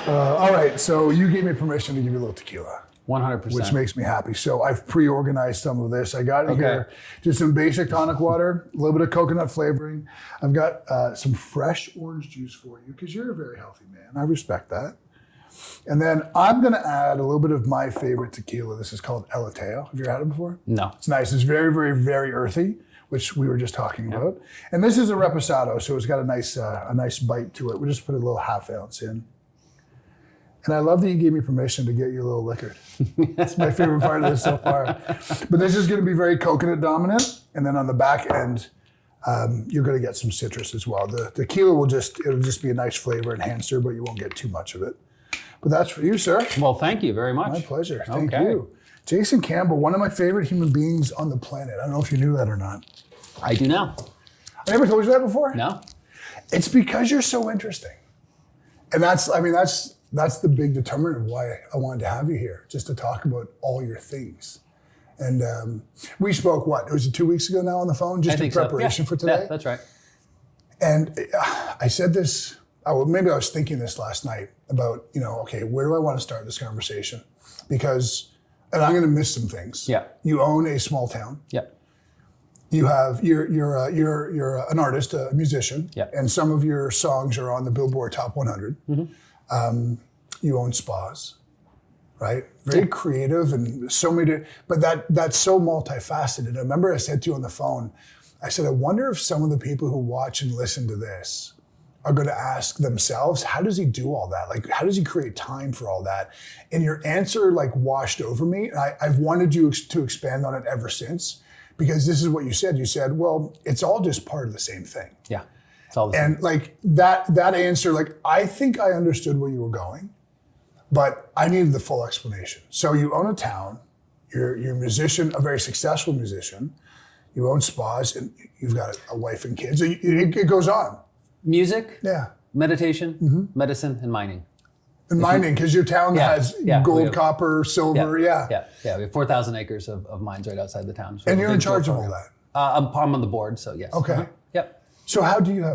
All right, so you gave me permission to give you a little tequila. 100%. Which makes me happy. So I've pre-organized some of this. I got in here just some basic tonic water, a little bit of coconut flavoring. I've got some fresh orange juice for you because you're a very healthy man. I respect that. And then I'm going to add a little bit of my favorite tequila. This is called El Ateo. Have you ever had it before? No. It's nice. It's very, very, very earthy, which we were just talking about. And this is a reposado, so it's got a nice bite to it. We just put a little half ounce in. And I love that you gave me permission to get you a little liquored. That's my favorite part of this so far. But this is going to be very coconut dominant. And then on the back end, you're going to get some citrus as well. The tequila it'll just be a nice flavor enhancer, but you won't get too much of it. But that's for you, sir. Well, thank you very much. My pleasure. Thank you. Jason Campbell, one of my favorite human beings on the planet. I don't know if you knew that or not. I do now. I never told you that before? No. It's because you're so interesting. And that's the big determinant of why I wanted to have you here, just to talk about all your things. And we spoke, was it 2 weeks ago now on the phone, just in preparation for today? Yeah, that's right. And I said this, maybe I was thinking this last night about, where do I want to start this conversation? Because, and I'm going to miss some things. Yeah. You own a small town. Yeah. You're an artist, a musician, and some of your songs are on the Billboard Top 100. Mm-hmm. You own spas, right? Very creative and so many, but that's so multifaceted. I remember I said to you on the phone, I said, I wonder if some of the people who watch and listen to this are going to ask themselves, how does he do all that? Like, how does he create time for all that? And your answer washed over me. And I've wanted you to expand on it ever since, because this is what you said. You said, well, it's all just part of the same thing. Yeah, it's all the same. And that answer, I think I understood where you were going, but I needed the full explanation. So you own a town, you're a musician, a very successful musician, you own spas, and you've got a wife and kids. It goes on. Music, meditation, medicine, and mining. And mining, because your town has gold, copper, silver, we have 4,000 acres of mines right outside the town. So and you're in charge of all that? I'm on the board, so yes. Okay. Yep. So how do you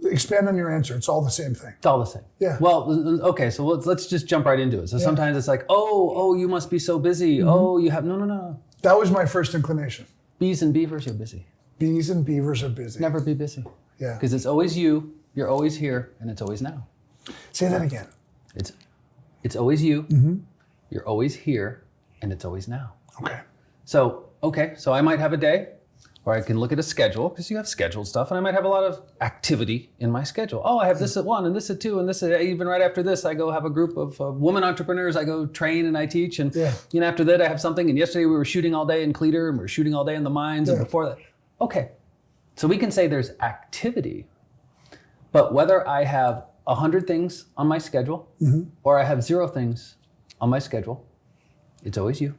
expand on your answer? It's all the same thing. It's all the same. Yeah. Well, okay, so let's just jump right into it. So sometimes it's like, oh, you must be so busy. Mm-hmm. Oh, you have, no. That was my first inclination. Bees and beavers are busy. Bees and beavers are busy. Never be busy. Yeah. Because it's always you, you're always here, and it's always now. Say that again. It's always you, you're always here, and it's always now. Okay. So I might have a day where I can look at a schedule, because you have scheduled stuff, and I might have a lot of activity in my schedule. Oh, I have this at 1, and this at 2, and this at, even right after this, I go have a group of women entrepreneurs. I go train and I teach, and after that I have something, and yesterday we were shooting all day in Cleator, and we were shooting all day in the mines, and before that. Okay, so we can say there's activity, but whether I have 100 things on my schedule or I have 0 things on my schedule, it's always you.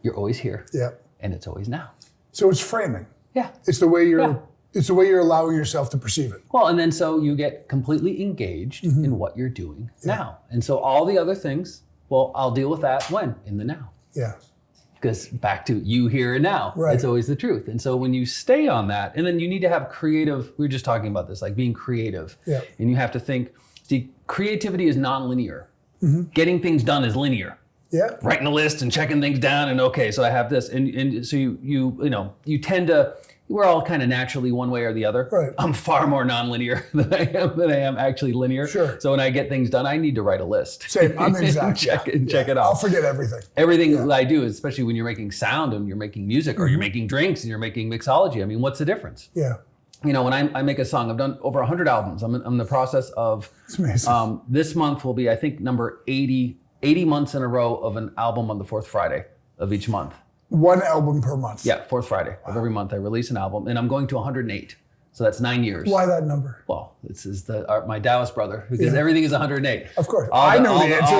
You're always here. Yeah. And it's always now. So it's framing. Yeah. It's the way you're allowing yourself to perceive it. Well, and then so you get completely engaged in what you're doing now. And so all the other things, well, I'll deal with that when? In the now. Yeah. Because back to you here and now, it's always the truth. And so when you stay on that, and then you need to have creative, we were just talking about this, like being creative. Yeah. And you have to think, see, creativity is non-linear. Getting things done is linear. Yeah. Writing a list and checking things down and okay, so I have this. And so you tend to, we're all kind of naturally one way or the other. Right. I'm far more non-linear than I am actually linear. Sure. So when I get things done, I need to write a list. Same. I'm the exact. check it off. I'll forget everything. Everything I do, especially when you're making sound and you're making music or you're making drinks and you're making mixology. I mean, what's the difference? Yeah. When I make a song, I've done over 100 albums. I'm in the process of, it's amazing. This month will be, I think, number 80 months in a row of an album on the 4th Friday of each month. 1 album per month. Yeah, 4th Friday of every month I release an album, and I'm going to 108. So that's 9 years. Why that number? Well, this is my Taoist brother, because everything is 108. Of course, I know the answer.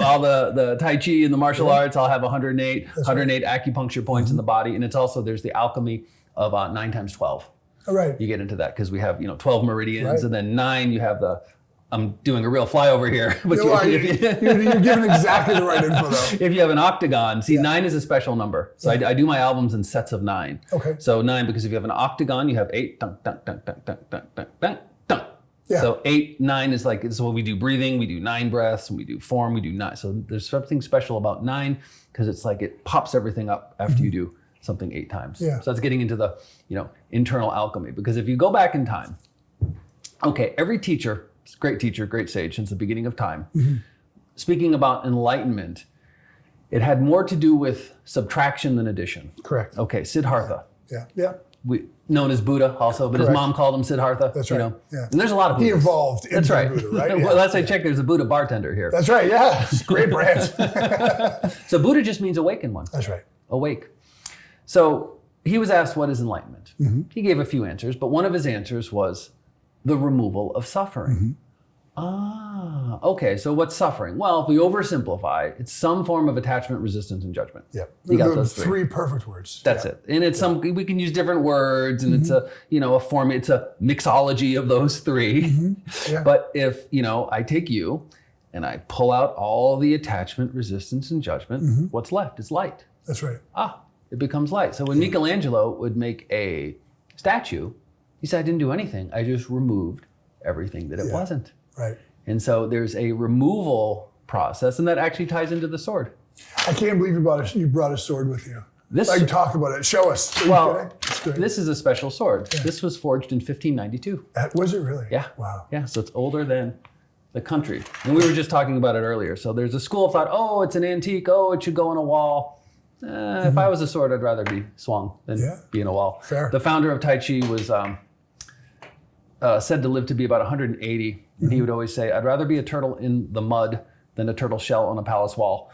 All the Tai Chi and the martial arts, I'll have 108, that's 108 acupuncture points in the body, and it's also, there's the alchemy of 9 times 12. All right. You get into that, because we have 12 meridians, and then 9, you have the, I'm doing a real flyover here. But you're giving exactly the right info, though. If you have an octagon, 9 is a special number. So I do my albums in sets of 9. Okay. So 9, because if you have an octagon, you have 8. Dun, dun, dun, dun, dun, dun, dun, dun, dun. Yeah. So 8, 9 is like, it's what we do breathing, we do 9 breaths, and we do form, we do 9. So there's something special about 9 because it's like it pops everything up after you do something 8 times. Yeah. So that's getting into the, internal alchemy. Because if you go back in time, okay, every teacher, great sage since the beginning of time, speaking about enlightenment, it had more to do with subtraction than addition. Correct. Okay, Siddhartha. Yeah. Known as Buddha also, but his mom called him Siddhartha. That's right. Yeah. And there's a lot of Buddhas. He evolved into That's right. Buddha, right? Well, last I checked, there's a Buddha bartender here. That's right, yeah. Great brand. So Buddha just means awakened one. That's right. Awake. So he was asked, what is enlightenment? He gave a few answers, but one of his answers was the removal of suffering. Okay, so what's suffering? Well, if we oversimplify, it's some form of attachment, resistance, and judgment. Yeah. You got the those three perfect words. That's it. And it's we can use different words, and it's a form, it's a mixology of those three. Yeah. But if, I take you and I pull out all the attachment, resistance, and judgment, what's left is light. That's right. It becomes light. So when Michelangelo would make a statue, he said, I didn't do anything. I just removed everything that it wasn't. Right. And so there's a removal process, and that actually ties into the sword. I can't believe you brought a sword with you. This, I can talk about it. Show us. Well, this is a special sword. Yeah. This was forged in 1592. Was it really? Yeah. Wow. Yeah, so it's older than the country. And we were just talking about it earlier. So there's a school of thought, oh, it's an antique. Oh, it should go on a wall. If I was a sword, I'd rather be swung than be in a wall. Fair. The founder of Tai Chi was said to live to be about 180. And he would always say, I'd rather be a turtle in the mud than a turtle shell on a palace wall.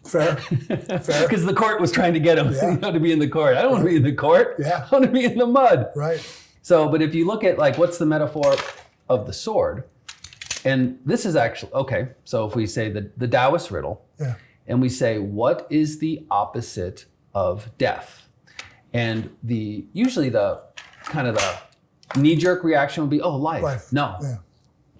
Fair. Because the court was trying to get him to be in the court. I don't want to be in the court. Yeah. I want to be in the mud. Right. So, but if you look at what's the metaphor of the sword, and this is actually, okay, so if we say the Taoist riddle, and we say, what is the opposite of death? And usually the kind of the knee-jerk reaction would be, oh, life. No. Yeah.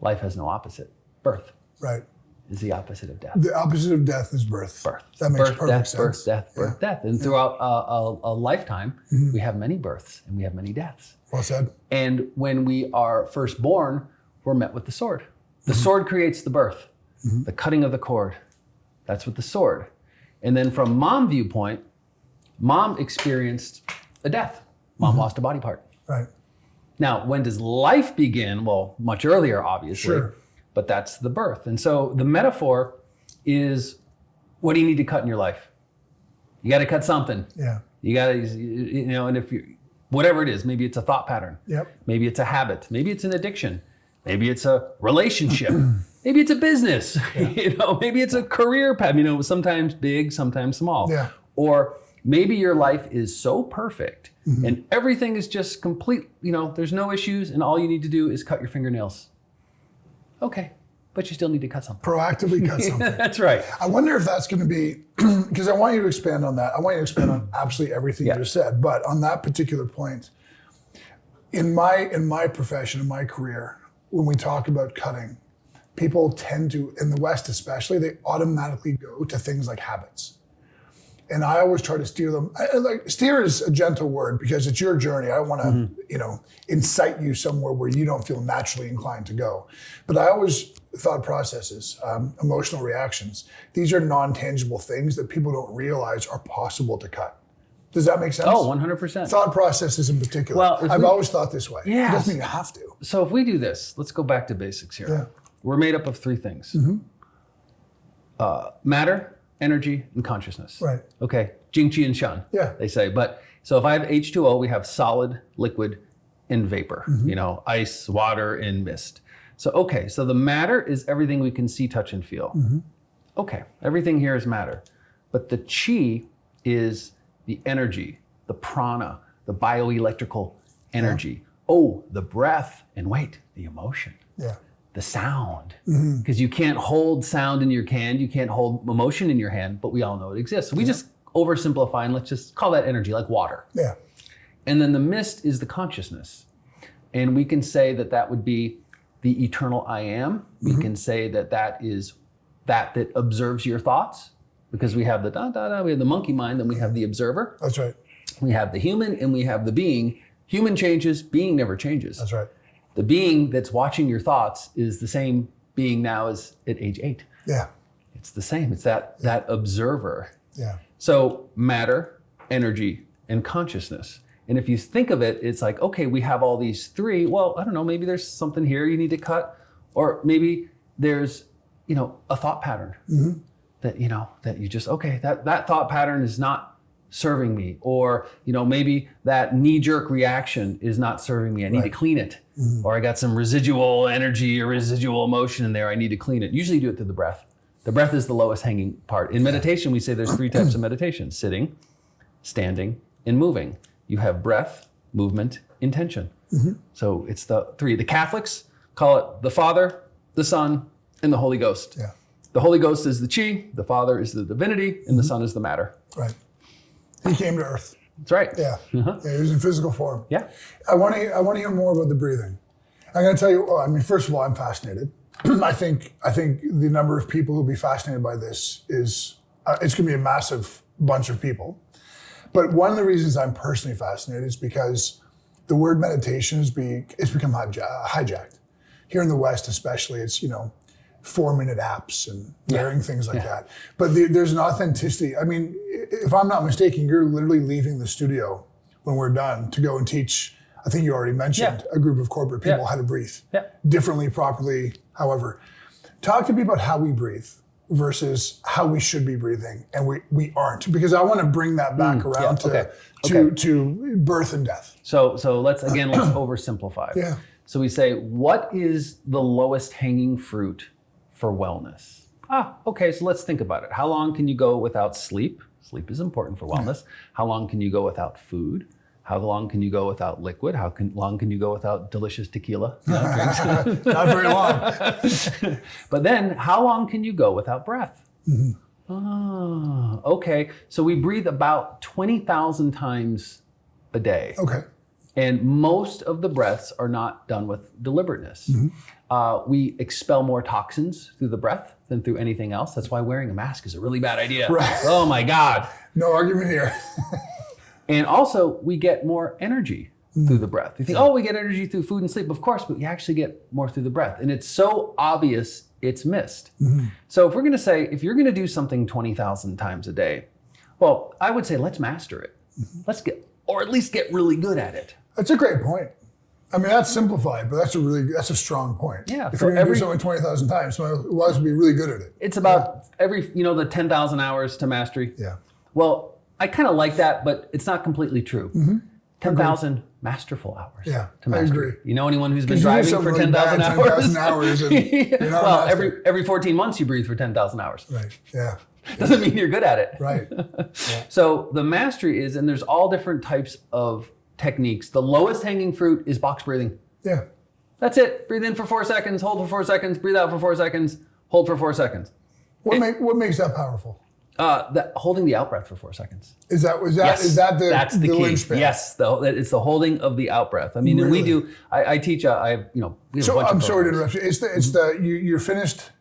Life has no opposite. Birth. Right. Is the opposite of death. The opposite of death is birth. That makes perfect sense. Birth, death. And throughout a lifetime, we have many births and we have many deaths. Well said. And when we are first born, we're met with the sword. The sword creates the birth, the cutting of the cord. That's with the sword. And then from mom viewpoint, mom experienced a death. Mom lost a body part. Right. Now, when does life begin? Well, much earlier, obviously. Sure. But that's the birth. And so the metaphor is, what do you need to cut in your life? You got to cut something. Yeah. You got to, and if you, whatever it is, maybe it's a thought pattern. Yep. Maybe it's a habit. Maybe it's an addiction. Maybe it's a relationship. Maybe it's a business. Yeah. Maybe it's a career path. Sometimes big, sometimes small. Yeah. Or maybe your life is so perfect and everything is just complete. There's no issues, and all you need to do is cut your fingernails. Okay, but you still need to cut something. Proactively cut something. That's right. I wonder if that's going to be, because I want you to expand on that. I want you to expand on absolutely everything you just said, but on that particular point, in my profession, in my career, when we talk about cutting, people tend to, in the West especially, they automatically go to things like habits. And I always try to steer them. Steer is a gentle word because it's your journey. I don't want to, incite you somewhere where you don't feel naturally inclined to go. But I always thought processes, emotional reactions. These are non-tangible things that people don't realize are possible to cut. Does that make sense? Oh, 100%. Thought processes in particular. Well, I've always thought this way. Yeah. It doesn't mean you have to. So if we do this, let's go back to basics here. Yeah. We're made up of 3 things. Matter, energy, and consciousness. Right. Okay. Jing, Qi, and Shan. Yeah. They say. But so if I have H2O, we have solid, liquid, and vapor. Ice, water, and mist. So so the matter is everything we can see, touch, and feel. Okay. Everything here is matter. But the Qi is the energy, the prana, the bioelectrical energy. Oh, the breath, and wait, the emotion. Yeah. The sound. Because you can't hold sound in your hand, you can't hold emotion in your hand, but we all know it exists. So we just oversimplify and let's just call that energy, like water. Yeah. And then the mist is the consciousness. And we can say that would be the eternal I am. We can say that is that observes your thoughts, because we have the we have the monkey mind, then we have the observer. That's right. We have the human and we have the being. Human changes, being never changes. That's right. The being that's watching your thoughts is the same being now as at age 8. Yeah. It's the same. It's that observer. Yeah. So matter, energy, and consciousness. And if you think of it, it's like, okay, we have all these three. Well, I don't know, maybe there's something here you need to cut, or maybe there's, a thought pattern that you just, okay, that thought pattern is not serving me, or, maybe that knee-jerk reaction is not serving me. I need to clean it. Or I got some residual energy or residual emotion in there. I need to clean it. Usually you do it through the breath. The breath is the lowest hanging part. In meditation, we say there's 3 types of meditation: sitting, standing, and moving. You have breath, movement, intention. So it's the 3. The Catholics call it the Father, the Son, and the Holy Ghost. Yeah. The Holy Ghost is the chi, the Father is the divinity, and the Son is the matter. Right. He came to Earth. That's right. Yeah. Yeah, he was in physical form. Yeah. I want to hear more about the breathing. I'm going to tell you. First of all, I'm fascinated. I think the number of people who'll be fascinated by this is it's going to be a massive bunch of people. But one of the reasons I'm personally fascinated is because the word meditation it's become hijacked. Here in the West, especially, it's 4-minute apps and varying things like that. But there's an authenticity. I mean, if I'm not mistaken, you're literally leaving the studio when we're done to go and teach. I think you already mentioned a group of corporate people how to breathe differently, properly. However, talk to me about how we breathe versus how we should be breathing, and we aren't, because I want to bring that back around to birth and death. So let's oversimplify. Yeah. So we say, what is the lowest hanging fruit for wellness? Okay, so let's think about it. How long can you go without sleep? Sleep is important for wellness. How long can you go without food? How long can you go without liquid? How long can you go without delicious tequila? Not very long. But then, how long can you go without breath? Okay. So we breathe about 20,000 times a day. Okay. And most of the breaths are not done with deliberateness. We expel more toxins through the breath than through anything else. That's why wearing a mask is a really bad idea. Right. Oh my God. No argument here. And also, we get more energy through the breath. You think, we get energy through food and sleep. Of course, but you actually get more through the breath. And it's so obvious, it's missed. So if we're going to say, if you're going to do something 20,000 times a day, well, I would say let's master it. Let's or at least get really good at it. That's a great point. I mean, that's simplified, but that's a strong point. Yeah. If you're going to do something 20,000 times, so it was to be really good at it. It's about the 10,000 hours to mastery. Yeah. Well, I kind of like that, but it's not completely true. 10,000 masterful hours to mastery. I agree. You know anyone who's been driving for 10,000 hours? 10,000 hours. And well, every 14 months you breathe for 10,000 hours. Right. Yeah. Doesn't mean you're good at it. Right. So the mastery is, and there's all different types of techniques. The lowest hanging fruit is box breathing. Yeah. That's it. Breathe in for 4 seconds, hold for 4 seconds, breathe out for 4 seconds, hold for 4 seconds. What makes that powerful? Holding the out breath for 4 seconds. Is that that's the key? linchpin? Yes, it's the holding of the out breath. I mean, really? And we do. I teach. We have so a bunch I'm of sorry to interrupt you. It's you're finished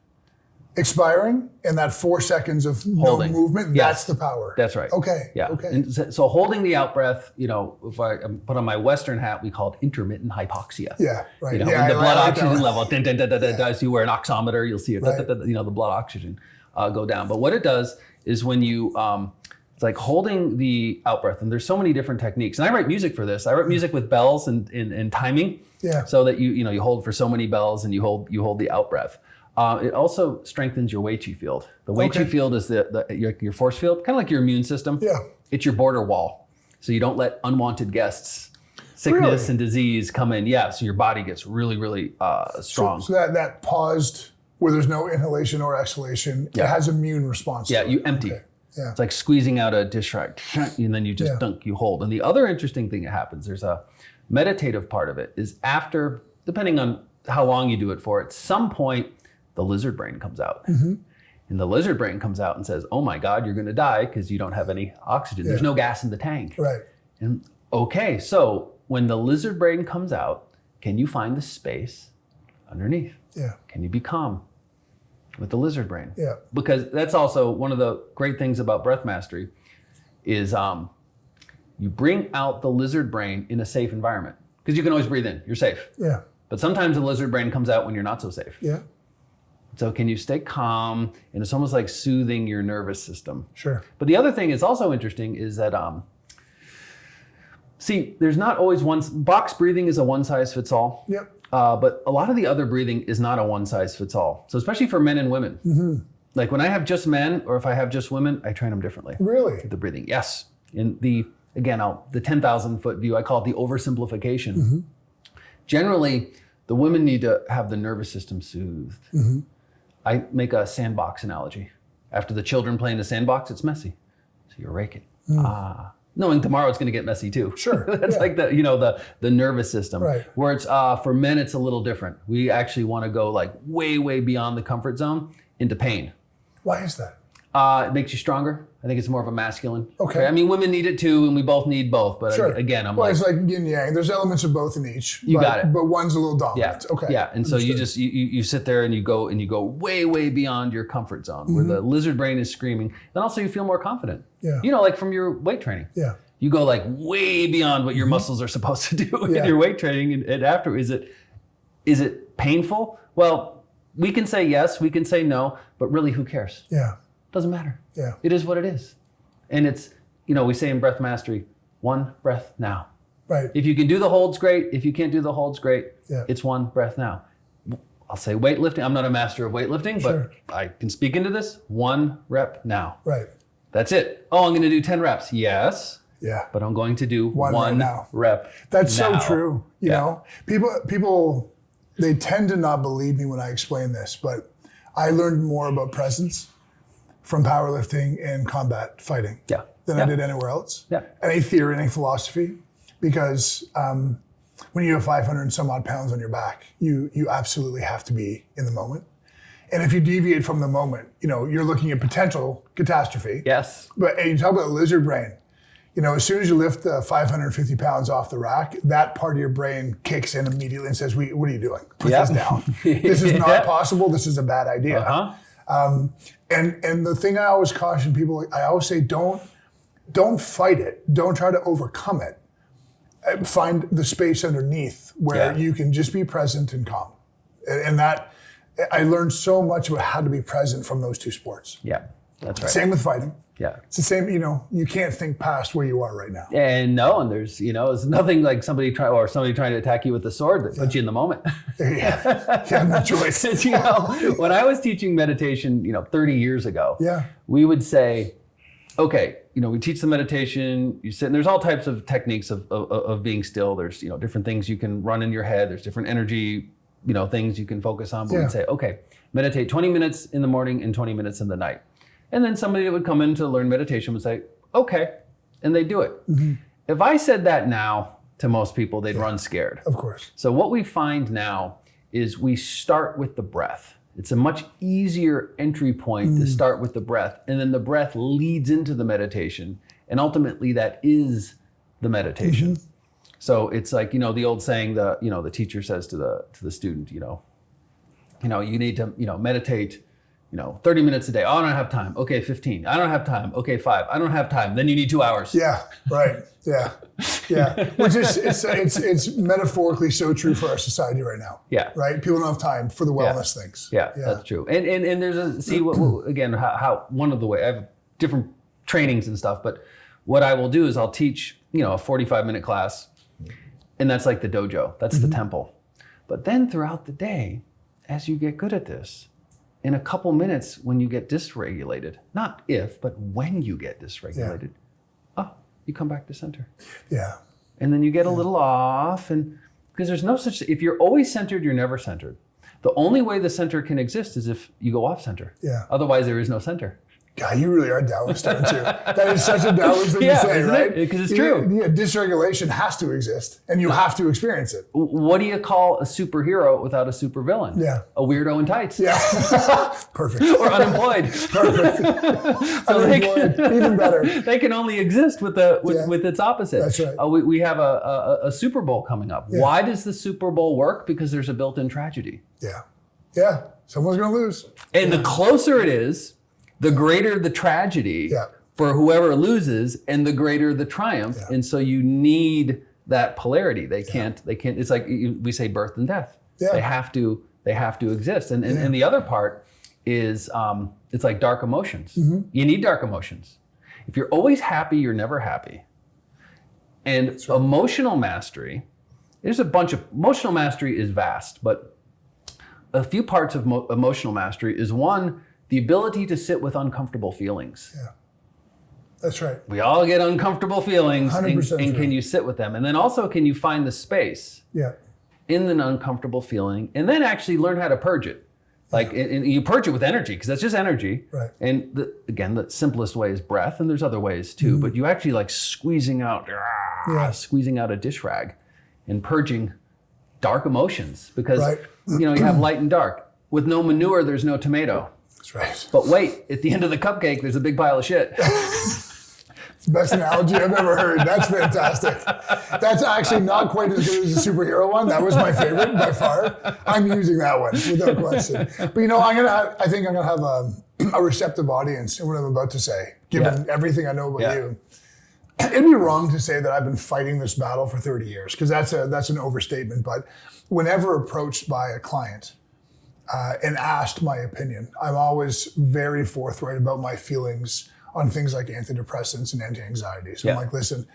expiring, and that 4 seconds of holding. No movement. Yes. That's the power. That's right. Okay. Yeah. Okay. And so holding the out breath. If I put on my Western hat, we call it intermittent hypoxia. Yeah. Right. When the blood oxygen level. So you wear an oximeter, you'll see it. Right. The blood oxygen go down. But what it does is when you, it's like holding the out breath, and there's so many different techniques. And I write music for this. I write music with bells and timing, so that you hold for so many bells and you hold the out breath. It also strengthens your Wei Qi field. The Wei Qi field is your force field, kind of like your immune system. Yeah. It's your border wall, so you don't let unwanted guests, sickness and disease come in. Yeah, so your body gets really, really strong. So that paused, where there's no inhalation or exhalation, it has immune response. Yeah, you empty. Okay. Yeah. It's like squeezing out a dish rag, and then you just dunk, you hold. And the other interesting thing that happens, there's a meditative part of it, is after, depending on how long you do it for, at some point, the lizard brain comes out. And the lizard brain comes out and says, oh my God, you're going to die because you don't have any oxygen. There's no gas in the tank. Right. And okay, so when the lizard brain comes out, can you find the space underneath? Yeah. Can you be calm with the lizard brain? Yeah. Because that's also one of the great things about breath mastery is you bring out the lizard brain in a safe environment, because you can always breathe in, you're safe. Yeah. But sometimes the lizard brain comes out when you're not so safe. Yeah. So can you stay calm? And it's almost like soothing your nervous system. Sure. But the other thing that's also interesting is that, there's not always box breathing is a one size fits all. Yep. But a lot of the other breathing is not a one size fits all. So especially for men and women. Mm-hmm. Like when I have just men or if I have just women, I train them differently. Really? With the breathing, yes. In the 10,000 foot view, I call it the oversimplification. Mm-hmm. Generally, the women need to have the nervous system soothed. Mm-hmm. I make a sandbox analogy. After the children play in the sandbox, it's messy. So you're raking. Knowing tomorrow it's going to get messy too. Sure. That's like the nervous system. Right. Where it's for men, it's a little different. We actually want to go like way, way beyond the comfort zone into pain. Why is that? It makes you stronger. I think it's more of a masculine. Okay. I mean, women need it too, and we both need both. But Sure. again, I'm it's like yin yang. There's elements of both in each. You got it. But one's a little dominant. Yeah. Okay. Yeah. And so you just you sit there and you go way, way beyond your comfort zone where the lizard brain is screaming. Then also you feel more confident. Yeah. Like from your weight training. Yeah. You go like way beyond what your muscles are supposed to do in your weight training. And after, is it painful? Well, we can say yes, we can say no, but really who cares? Yeah. Doesn't matter. Yeah. It is what it is. And it's, we say in breath mastery, one breath now. Right. If you can do the holds, great. If you can't do the holds, great. Yeah. It's one breath now. I'll say weightlifting. I'm not a master of weightlifting, Sure. but I can speak into this. One rep now. Right. That's it. Oh, I'm going to do 10 reps. Yes. Yeah. But I'm going to do one right now. rep. That's now. so true. You know, people, they tend to not believe me when I explain this, but I learned more about presence from powerlifting and combat fighting than I did anywhere else. Yeah. Any theory, any philosophy, because when you have 500 and some odd pounds on your back, you absolutely have to be in the moment. And if you deviate from the moment, you're looking at potential catastrophe. Yes. But you talk about the lizard brain. As soon as you lift 550 pounds off the rack, that part of your brain kicks in immediately and says, what are you doing? Put this down. This is not possible. This is a bad idea. Uh-huh. And the thing I always caution people, I always say, don't fight it. Don't try to overcome it. Find the space underneath where you can just be present and calm. And that, I learned so much about how to be present from those two sports. Yeah, that's right. Same with fighting. Yeah. It's the same, you can't think past where you are right now. And there's, it's nothing like somebody trying to attack you with a sword that puts you in the moment. Yeah. You have no choice. When I was teaching meditation, 30 years ago, we would say, okay, we teach the meditation, you sit, and there's all types of techniques of being still. There's, different things you can run in your head. There's different energy, things you can focus on. But we'd say, okay, meditate 20 minutes in the morning and 20 minutes in the night. And then somebody that would come in to learn meditation would say, okay, and they do it. Mm-hmm. If I said that now to most people, they'd run scared. Of course. So what we find now is we start with the breath. It's a much easier entry point to start with the breath. And then the breath leads into the meditation. And ultimately that is the meditation. Mm-hmm. So it's like, the old saying, the teacher says to the student, you need to, meditate, 30 minutes a day. Oh, I don't have time. Okay, 15. I don't have time. Okay, 5. I don't have time. Then you need 2 hours. Yeah, right. Yeah. Which is, it's metaphorically so true for our society right now. Yeah. Right? People don't have time for the wellness things. Yeah, that's true. And there's again, how one of the way, I have different trainings and stuff, but what I will do is I'll teach, a 45-minute class, and that's like the dojo. That's the temple. But then throughout the day, as you get good at this, in a couple minutes when you get dysregulated, not if, but when you get dysregulated, you come back to center. Yeah. And then you get a little off, and because there's no such, if you're always centered, you're never centered. The only way the center can exist is if you go off center. Yeah. Otherwise there is no center. God, you really are Taoist, aren't you? That is such a Taoist thing to say, right? Because it's true. Yeah, dysregulation has to exist, and you have to experience it. What do you call a superhero without a supervillain? Yeah. A weirdo in tights. Yeah. Perfect. Or unemployed. Perfect. So unemployed, even better. They can only exist with its opposite. That's right. We have a Super Bowl coming up. Yeah. Why does the Super Bowl work? Because there's a built-in tragedy. Yeah. Yeah. Someone's going to lose. And the closer it is, the greater the tragedy for whoever loses, and the greater the triumph. Yeah. And so you need that polarity. They can't, it's like we say birth and death. They have to exist. And the other part is it's like dark emotions. You need dark emotions. If you're always happy, you're never happy. And emotional mastery, emotional mastery is vast, but a few parts of emotional mastery is one, the ability to sit with uncomfortable feelings. Yeah. That's right. We all get uncomfortable feelings, 100% and can you sit with them? And then also, can you find the space in the uncomfortable feeling, and then actually learn how to purge it? Like, and you purge it with energy, because that's just energy. Right. And the simplest way is breath, and there's other ways too. But you actually like squeezing out a dish rag, and purging dark emotions, because you have light and dark. With no manure, there's no tomato. That's right. But wait, at the end of the cupcake, there's a big pile of shit. It's the best analogy I've ever heard. That's fantastic. That's actually not quite as good as the superhero one. That was my favorite by far. I'm using that one without question. But I think I'm gonna have a receptive audience in what I'm about to say, given everything I know about you. It'd be wrong to say that I've been fighting this battle for 30 years, because that's an overstatement. But whenever approached by a client and asked my opinion, I'm always very forthright about my feelings on things like antidepressants and anti-anxiety. So I'm like, listen,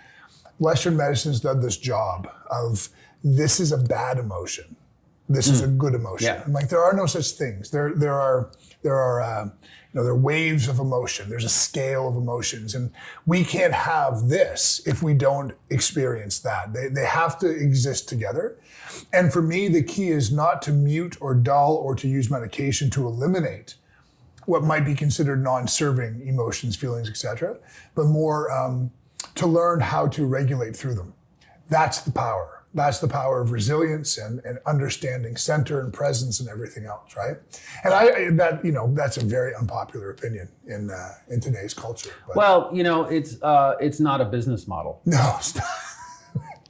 Western medicine's done this job of, this is a bad emotion, this is a good emotion. I'm like, there are no such things. There are waves of emotion. There's a scale of emotions, and we can't have this if we don't experience that. They have to exist together. And for me, the key is not to mute or dull or to use medication to eliminate what might be considered non-serving emotions, feelings, etc., but more to learn how to regulate through them. That's the power. That's the power of resilience and understanding center and presence and everything else, right? And that's a very unpopular opinion in today's culture. But. Well, it's not a business model. No, it's not.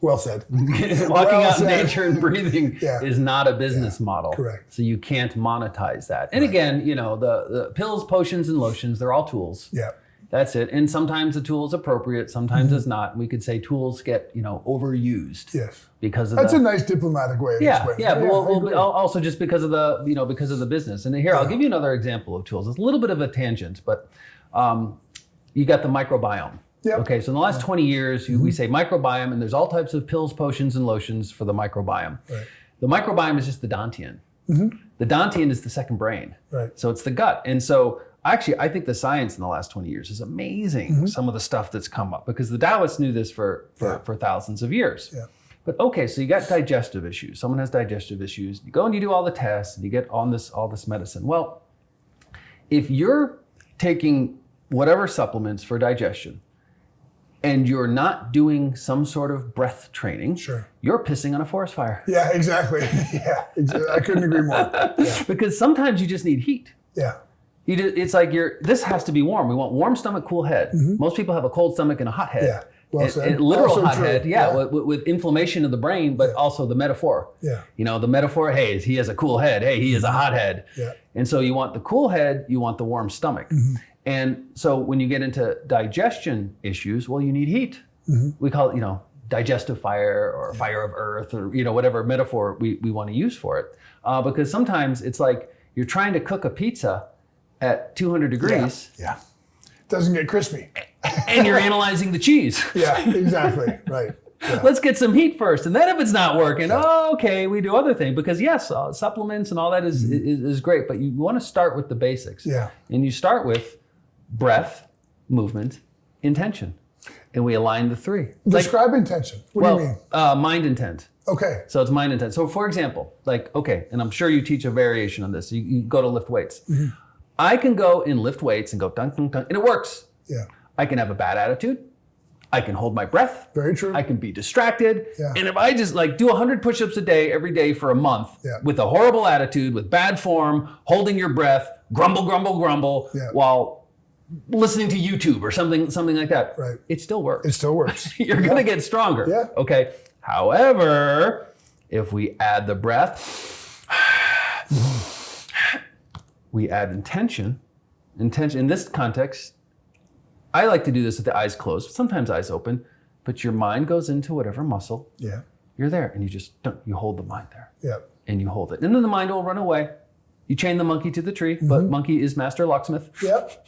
Well said. Walking out in nature and breathing is not a business model. Correct. So you can't monetize that. And again, the pills, potions, and lotions, they're all tools. Yeah. That's it. And sometimes the tool is appropriate, sometimes it's not. We could say tools get, overused. Yes. Because of that's a nice diplomatic way of explaining it. Yeah, but also just because of the business. And here, I'll give you another example of tools. It's a little bit of a tangent, but you got the microbiome. Yep. Okay, so in the last 20 years, we say microbiome, and there's all types of pills, potions, and lotions for the microbiome. Right. The microbiome is just the Dantian. The Dantian is the second brain. Right. So it's the gut. And so actually, I think the science in the last 20 years is amazing, some of the stuff that's come up, because the Taoists knew this for thousands of years. Yeah. But okay, so you got digestive issues. Someone has digestive issues. You go and you do all the tests, and you get all this medicine. Well, if you're taking whatever supplements for digestion, and you're not doing some sort of breath training, you're pissing on a forest fire. Yeah, exactly. I couldn't agree more. Yeah. Because sometimes you just need heat. Yeah. It's like this has to be warm. We want warm stomach, cool head. Most people have a cold stomach and a hot head. Yeah. Well said. Literal also hot true. Head, with inflammation of the brain, but also the metaphor. Yeah. The metaphor, hey, he has a cool head. Hey, he has a hot head. Yeah. And so you want the cool head, you want the warm stomach. And so when you get into digestion issues, well, you need heat. We call it, digestive fire or fire of earth or, whatever metaphor we want to use for it. Because sometimes it's like you're trying to cook a pizza at 200 degrees. Yeah. Doesn't get crispy. And you're analyzing the cheese. Yeah, exactly. Right. Yeah. Let's get some heat first. And then if it's not working, okay, we do other things. Because yes, supplements and all that is great, but you want to start with the basics. Yeah. And you start with breath, movement, intention. And we align the three. Describe intention. What do you mean? Mind intent. Okay. So it's mind intent. So for example, and I'm sure you teach a variation on this. You go to lift weights. I can go and lift weights and go dunk, dunk, dunk, and it works. Yeah. I can have a bad attitude. I can hold my breath. Very true. I can be distracted. Yeah. And if I just do 100 push-ups a day, every day for a month, with a horrible attitude, with bad form, holding your breath, grumble, grumble, grumble, while listening to YouTube or something like that. Right. It still works. It still works. You're going to get stronger. Yeah. Okay. However, if we add the breath, we add intention. Intention in this context, I like to do this with the eyes closed, sometimes eyes open, but your mind goes into whatever muscle. Yeah. You're there, and you hold the mind there. Yeah. and you hold it. And then the mind will run away. You chain the monkey to the tree, but monkey is master locksmith. Yep.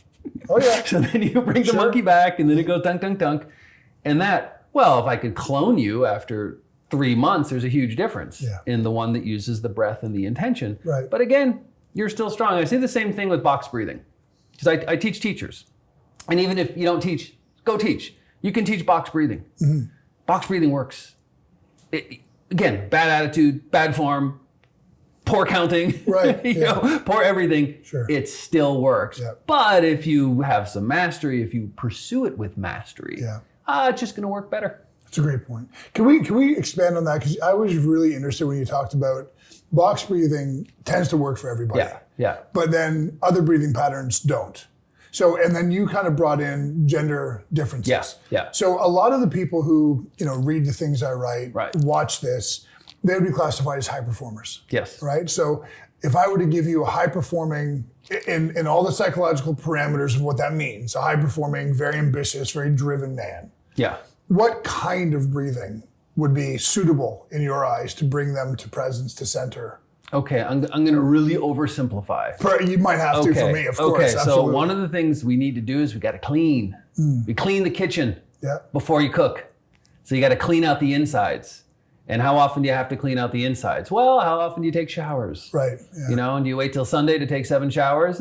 Oh yeah. So then you bring the monkey back, and then it goes dunk, dunk, dunk. And that, well, if I could clone you after 3 months, there's a huge difference in the one that uses the breath and the intention. Right. But again, you're still strong. I say the same thing with box breathing, because I teach teachers. And even if you don't teach, go teach. You can teach box breathing. Box breathing works. Again, bad attitude, bad form, poor counting, right? Poor everything. Sure. It still works. Yep. But if you have some mastery, if you pursue it with mastery, it's just going to work better. That's a great point. Can we expand on that? Because I was really interested when you talked about box breathing tends to work for everybody. Yeah. But then other breathing patterns don't. So, and then you kind of brought in gender differences. Yeah. So a lot of the people who, read the things I write, watch this, they would be classified as high performers. Yes. Right? So if I were to give you a high performing, in all the psychological parameters of what that means, a high performing, very ambitious, very driven man. Yeah. What kind of breathing would be suitable in your eyes to bring them to presence, to center? Okay, I'm going to really oversimplify. You might have to for me, of course. Okay, absolutely. So one of the things we need to do is we got to clean. We clean the kitchen before you cook. So you got to clean out the insides. And how often do you have to clean out the insides? Well, how often do you take showers? Right. Yeah. And do you wait till Sunday to take 7 showers?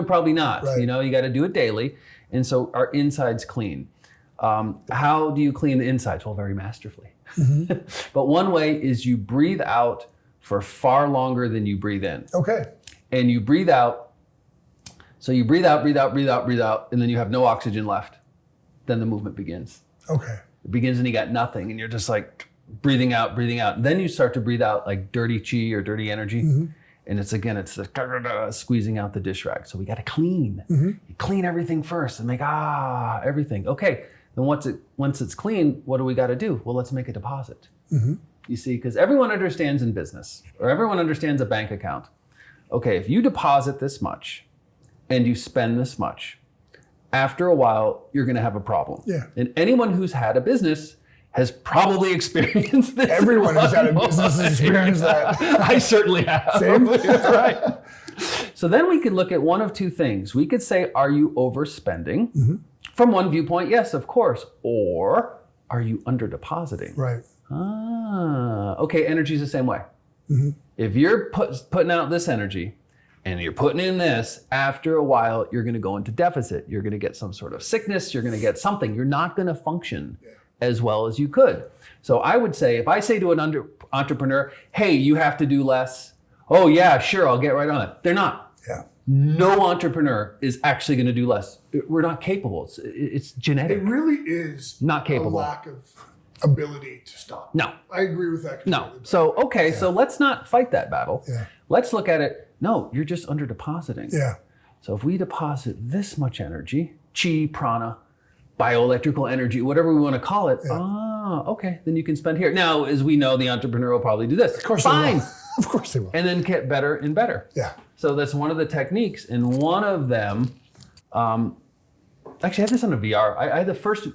Probably not. Right. You got to do it daily. And so our insides clean. How do you clean the insides? Well, very masterfully. But one way is you breathe out for far longer than you breathe in. Okay. And you breathe out. So you breathe out, and then you have no oxygen left. Then the movement begins. Okay. It begins and you got nothing, and you're just like breathing out. And then you start to breathe out like dirty chi or dirty energy. And it's the squeezing out the dish rag. So we got to clean. You clean everything first and make everything. Okay. Then once it's clean, what do we got to do? Well, let's make a deposit. You see, because everyone understands in business, or everyone understands a bank account. Okay, if you deposit this much and you spend this much, after a while, you're going to have a problem. Yeah. And anyone who's had a business has probably experienced this. Everyone who's had a business has experienced that. I certainly have. Same. That's right. So then we could look at one of two things. We could say, are you overspending? From one viewpoint, yes, of course. Or are you under depositing? Right. Okay, energy's the same way. If you're putting out this energy and you're putting in this, after a while, you're going to go into deficit. You're going to get some sort of sickness. You're going to get something. You're not going to function as well as you could. So I would say, if I say to an entrepreneur, hey, you have to do less. Oh yeah, sure, I'll get right on it. They're not. Yeah. No entrepreneur is actually going to do less. We're not capable. It's genetic. It really is not capable. A lack of ability to stop. No. I agree with that completely. No. So, okay, so let's not fight that battle. Yeah. Let's look at it. No, you're just under depositing. Yeah. So if we deposit this much energy, chi, prana, bioelectrical energy, whatever we want to call it, okay, then you can spend here. Now, as we know, the entrepreneur will probably do this. Of course Fine. they will. Of course they will. And then get better and better. Yeah. So that's one of the techniques. And one of them, actually I had this on a VR. I had the first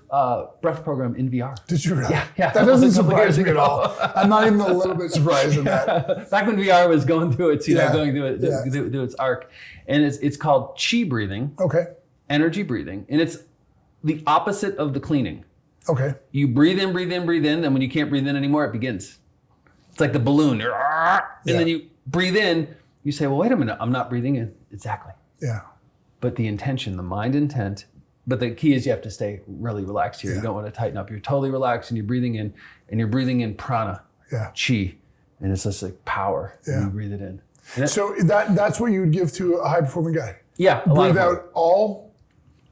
breath program in VR. Did you really? Yeah. That doesn't surprise me at all. I'm not even a little bit surprised in that. Back when VR was going through its, going through its arc. And it's called chi breathing. Okay. Energy breathing. And it's the opposite of the cleaning. Okay. You breathe in. Then when you can't breathe in anymore, it begins. It's like the balloon. And then you breathe in. You say, well, wait a minute. I'm not breathing in. Exactly. Yeah. But the intention, the mind intent, but the key is you have to stay really relaxed here. You don't want to tighten up. You're totally relaxed and you're breathing in, and you're breathing in prana, chi, and it's just like power. Yeah. And you breathe it in. So that's what you would give to a high performing guy. Yeah. Breathe out all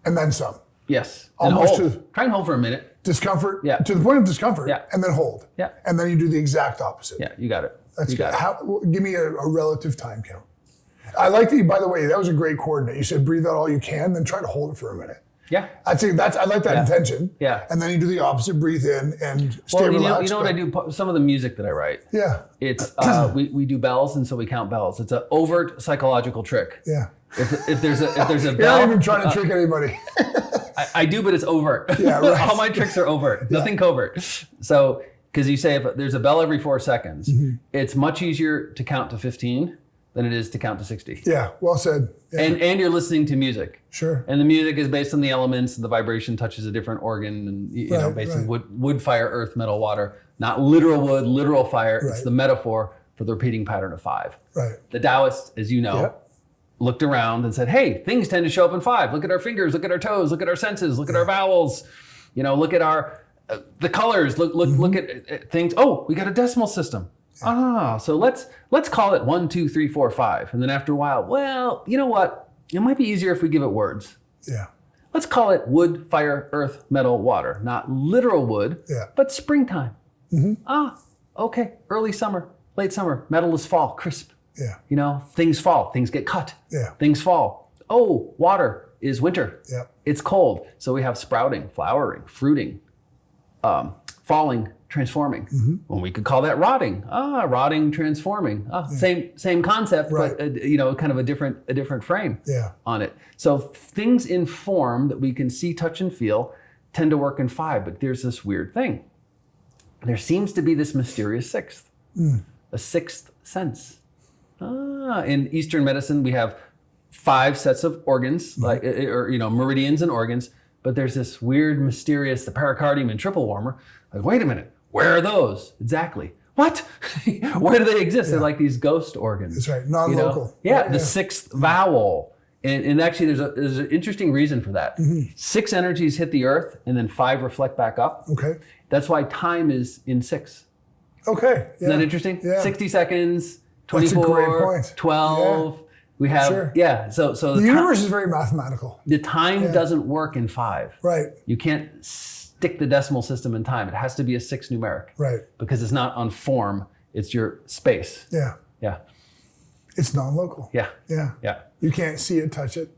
and then some. Yes. Almost try and hold for a minute. Discomfort. Yeah. To the point of discomfort. Yeah. And then hold. Yeah. And then you do the exact opposite. Yeah, you got it. That's good. Give me a relative time count. I like that. By the way, that was a great coordinate. You said breathe out all you can, then try to hold it for a minute. Yeah. I like that intention. Yeah. And then you do the opposite, breathe in and stay relaxed. You know what I do? Some of the music that I write. Yeah. It's we do bells, and so we count bells. It's an overt psychological trick. Yeah. If there's a bell, you're not even trying to trick anybody. I do, but it's overt. Yeah, right. All my tricks are overt. Nothing covert. So Because you say if there's a bell every 4 seconds, it's much easier to count to 15 than it is to count to 60. Yeah, well said. Yeah. And you're listening to music. Sure. And the music is based on the elements, and the vibration touches a different organ, and you know, basically wood, fire, earth, metal, water. Not literal wood, literal fire. It's the metaphor for the repeating pattern of 5. Right. The Taoists, as you know, looked around and said, hey, things tend to show up in 5. Look at our fingers, look at our toes, look at our senses, look at our vowels. You know, look at our the colors. Look at things. Oh, we got a decimal system. So let's call it 1, 2, 3, 4, 5. And then after a while, well, you know what? It might be easier if we give it words. Yeah. Let's call it wood, fire, earth, metal, water. Not literal wood, but springtime. Okay. Early summer, late summer. Metal is fall, crisp. Yeah. You know, things fall, things get cut. Yeah. Things fall. Oh, water is winter. Yeah. It's cold. So we have sprouting, flowering, fruiting, falling, transforming. Well, we could call that rotting. Rotting, transforming. Same concept, but you know, kind of a different frame on it. So things in form that we can see, touch, and feel tend to work in 5. But there's this weird thing. There seems to be this mysterious 6th, a 6th sense. In Eastern medicine, we have 5 sets of organs, like or you know, meridians and organs. But there's this weird, mysterious, the pericardium and triple warmer. Like, wait a minute, where are those exactly? What? Where do they exist? They're like these ghost organs. That's right, non-local. You know? The 6th vowel. And actually, there's an interesting reason for that. 6 energies hit the earth, and then 5 reflect back up. Okay. That's why time is in 6. Okay. Isn't that interesting? Yeah. 60 seconds, 24, That's a great point. 12. Yeah. We have, so the universe is very mathematical. The time doesn't work in 5. Right. You can't stick the decimal system in time. It has to be a 6 numeric. Right. Because it's not on form, it's your space. Yeah. Yeah. It's non-local. Yeah. Yeah. Yeah. You can't see it, touch it.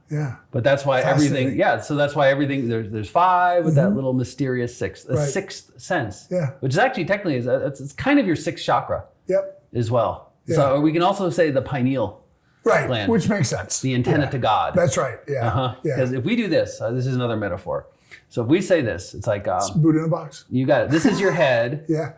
Yeah. But that's why everything, so that's why everything, there's 5 with that little mysterious 6, the 6th sense. Yeah. Which is actually technically, it's kind of your 6th chakra as well. Yeah. So we can also say the pineal. Gland, which makes sense. The antenna to God. That's right. Yeah. Because if we do this, this is another metaphor. So if we say this, it's like it's Buddha in a box. You got it. This is your head. Yeah.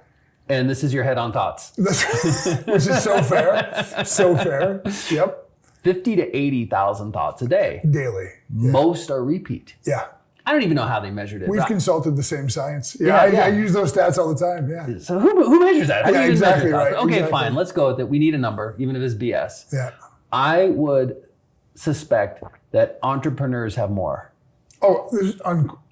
And this is your head on thoughts. Which is so fair. So fair. Yep. 50 to 80,000 thoughts a day. Daily. Yeah. Most are repeat. Yeah. I don't even know how they measured it. We've consulted the same science. Yeah, I use those stats all the time. Yeah. So who measures that? How do you even exactly measure right. Okay, exactly. fine. Let's go with it. We need a number, even if it's BS. Yeah. I would suspect that entrepreneurs have more. Oh, there's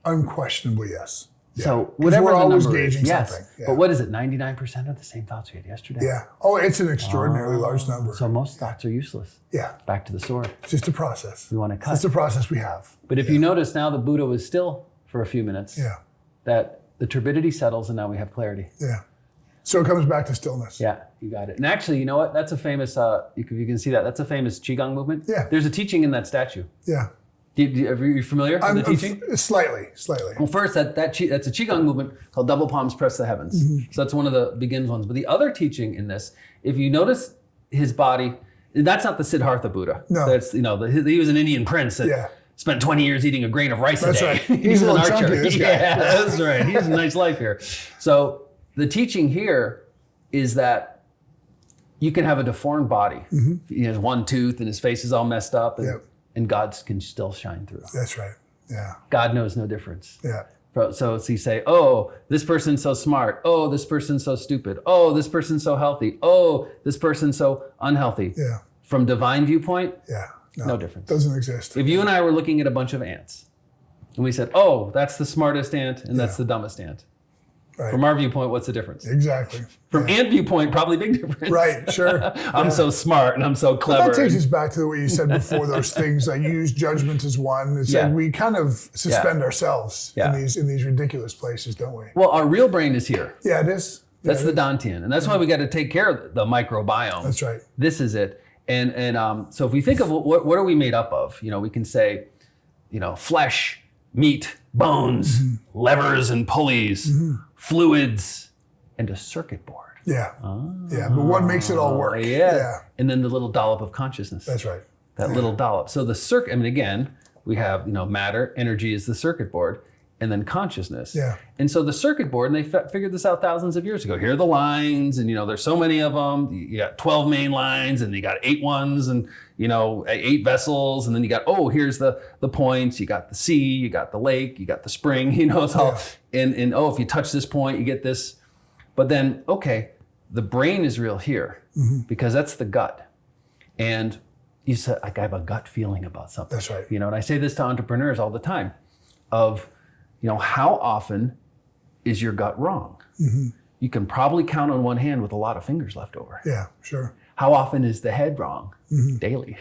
unquestionably yes. Yeah. So whatever we're the always number gauging is, something. yes. But what is it? 99% of the same thoughts we had yesterday. Yeah. Oh, it's an extraordinarily large number. So most thoughts are useless. Yeah. Back to the sword. It's just a process. We want to cut. It's a process we have. But if you notice now, the Buddha was still for a few minutes. Yeah. That the turbidity settles, and now we have clarity. Yeah. So it comes back to stillness. Yeah, you got it. And actually, you know what? That's a famous, you can see that. That's a famous Qigong movement. Yeah. There's a teaching in that statue. Yeah. Are you familiar with the teaching? Slightly. Well, first, that's a Qigong movement called double palms press the heavens. So that's one of the begins ones. But the other teaching in this, if you notice his body, that's not the Siddhartha Buddha. No. That's, he was an Indian prince that spent 20 years eating a grain of rice a day. That's right. He's a an little archer. chunky, this guy. Yeah, that's right. He has a nice life here. So the teaching here is that you can have a deformed body. He has one tooth and his face is all messed up, and God can still shine through. That's right. Yeah. God knows no difference. Yeah. So you say, oh, this person's so smart. Oh, this person's so stupid. Oh, this person's so healthy. Oh, this person's so unhealthy. Yeah. From divine viewpoint, Yeah. no difference. Doesn't exist. If you and I were looking at a bunch of ants, and we said, oh, that's the smartest ant, and that's the dumbest ant. Right. From our viewpoint, what's the difference? Exactly. From ant viewpoint, probably big difference. Right, sure. I'm so smart and I'm so clever. But that takes us back to what you said before, those things. Like you use judgment as one. It's like we kind of suspend ourselves in these ridiculous places, don't we? Well, our real brain is here. Yeah, it is. That's the Dantian. And that's why we got to take care of the microbiome. That's right. This is it. And so if we think of what are we made up of? We can say, flesh, meat, bones, levers and pulleys, fluids, and a circuit board. Yeah. Yeah. But what makes it all work? Yeah. And then the little dollop of consciousness. That's right. That little dollop. So the circuit, again, we have, matter, energy is the circuit board. and then consciousness. Yeah. And so the circuit board, and they figured this out thousands of years ago. Here are the lines, and there's so many of them. You got 12 main lines, and you got 8 ones, and 8 vessels, and then you got, here's the points. You got the sea, you got the lake, you got the spring. It's all, and if you touch this point, you get this. But then, the brain is real here because that's the gut. And you said, I have a gut feeling about something. That's right. And I say this to entrepreneurs all the time of, how often is your gut wrong? You can probably count on one hand with a lot of fingers left over. Yeah, sure. How often is the head wrong? Daily.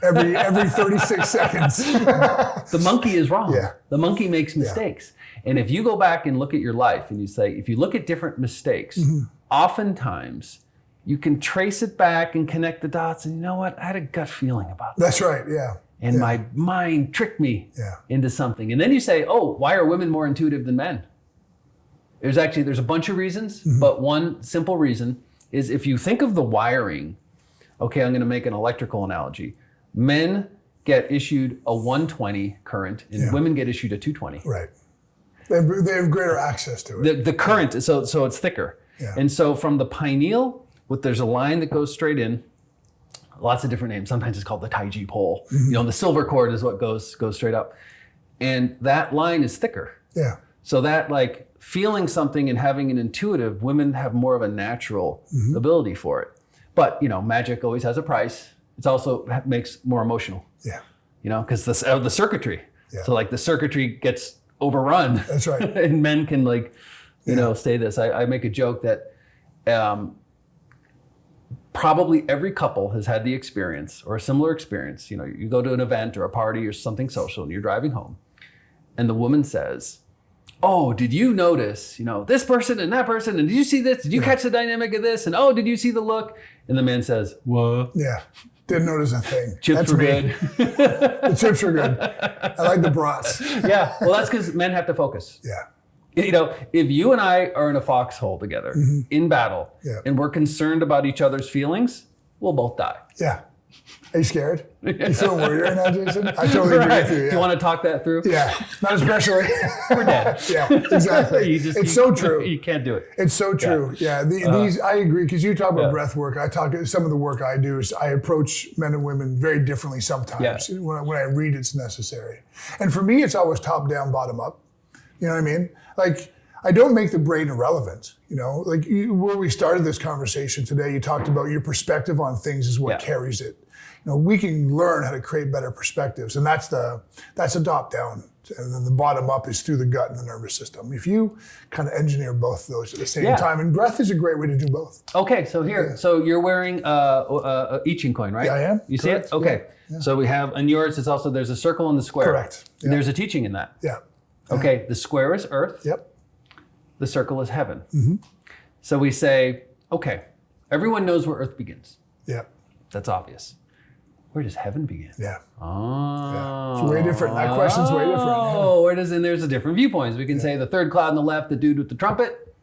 Every 36 seconds. The monkey is wrong. Yeah. The monkey makes mistakes. Yeah. And if you go back and look at your life and you say, if you look at different mistakes, oftentimes you can trace it back and connect the dots and you know what? I had a gut feeling about that. That's right, yeah. And my mind tricked me into something. And then you say, why are women more intuitive than men? There's a bunch of reasons, but one simple reason is if you think of the wiring, I'm going to make an electrical analogy. Men get issued a 120 current and women get issued a 220. Right. They have greater access to it. The current, so it's thicker. Yeah. And so from the pineal, there's a line that goes straight in, lots of different names. Sometimes it's called the Taiji pole. The silver cord is what goes straight up. And that line is thicker. Yeah. So that feeling something and having an intuitive, women have more of a natural ability for it. But, magic always has a price. It also makes more emotional. Yeah. Because the circuitry. Yeah. So the circuitry gets overrun. That's right. And men can say this. I make a joke that probably every couple has had the experience or a similar experience. You go to an event or a party or something social and you're driving home and the woman says, did you notice, this person and that person? And did you see this? Did you catch the dynamic of this? And did you see the look? And the man says, what? Yeah. Didn't notice a thing. Chips were good. The chips were good. I like the brats. Yeah. Well, that's because men have to focus. Yeah. If you and I are in a foxhole together in battle and we're concerned about each other's feelings, we'll both die. Yeah. Are you scared? You feel worried right now, Jason? I totally agree with you. Yeah. Do you want to talk that through? Yeah. Not especially. We're dead. Yeah, exactly. It's so true. You can't do it. It's so true. Yeah. These I agree because you talk about breath work. Some of the work I do is I approach men and women very differently sometimes. Yeah. When I read it's necessary. And for me, it's always top down, bottom up. You know what I mean? I don't make the brain irrelevant. Where we started this conversation today, you talked about your perspective on things is what carries it. We can learn how to create better perspectives, and that's a top down, and then the bottom up is through the gut and the nervous system. If you kind of engineer both of those at the same time, and breath is a great way to do both. Okay, so here, so you're wearing a I Ching coin, right? Yeah, I am. You see it? Okay. Yeah. So we have on yours. It's also there's a circle and the square. Correct. Yeah. There's a teaching in that. Yeah. Okay. The square is earth. Yep. The circle is heaven. So we say, everyone knows where earth begins. Yeah. That's obvious. Where does heaven begin? Yeah. Oh. Yeah. It's way different. That question's way different. Oh, there's a different viewpoints. We can say the third cloud on the left, the dude with the trumpet.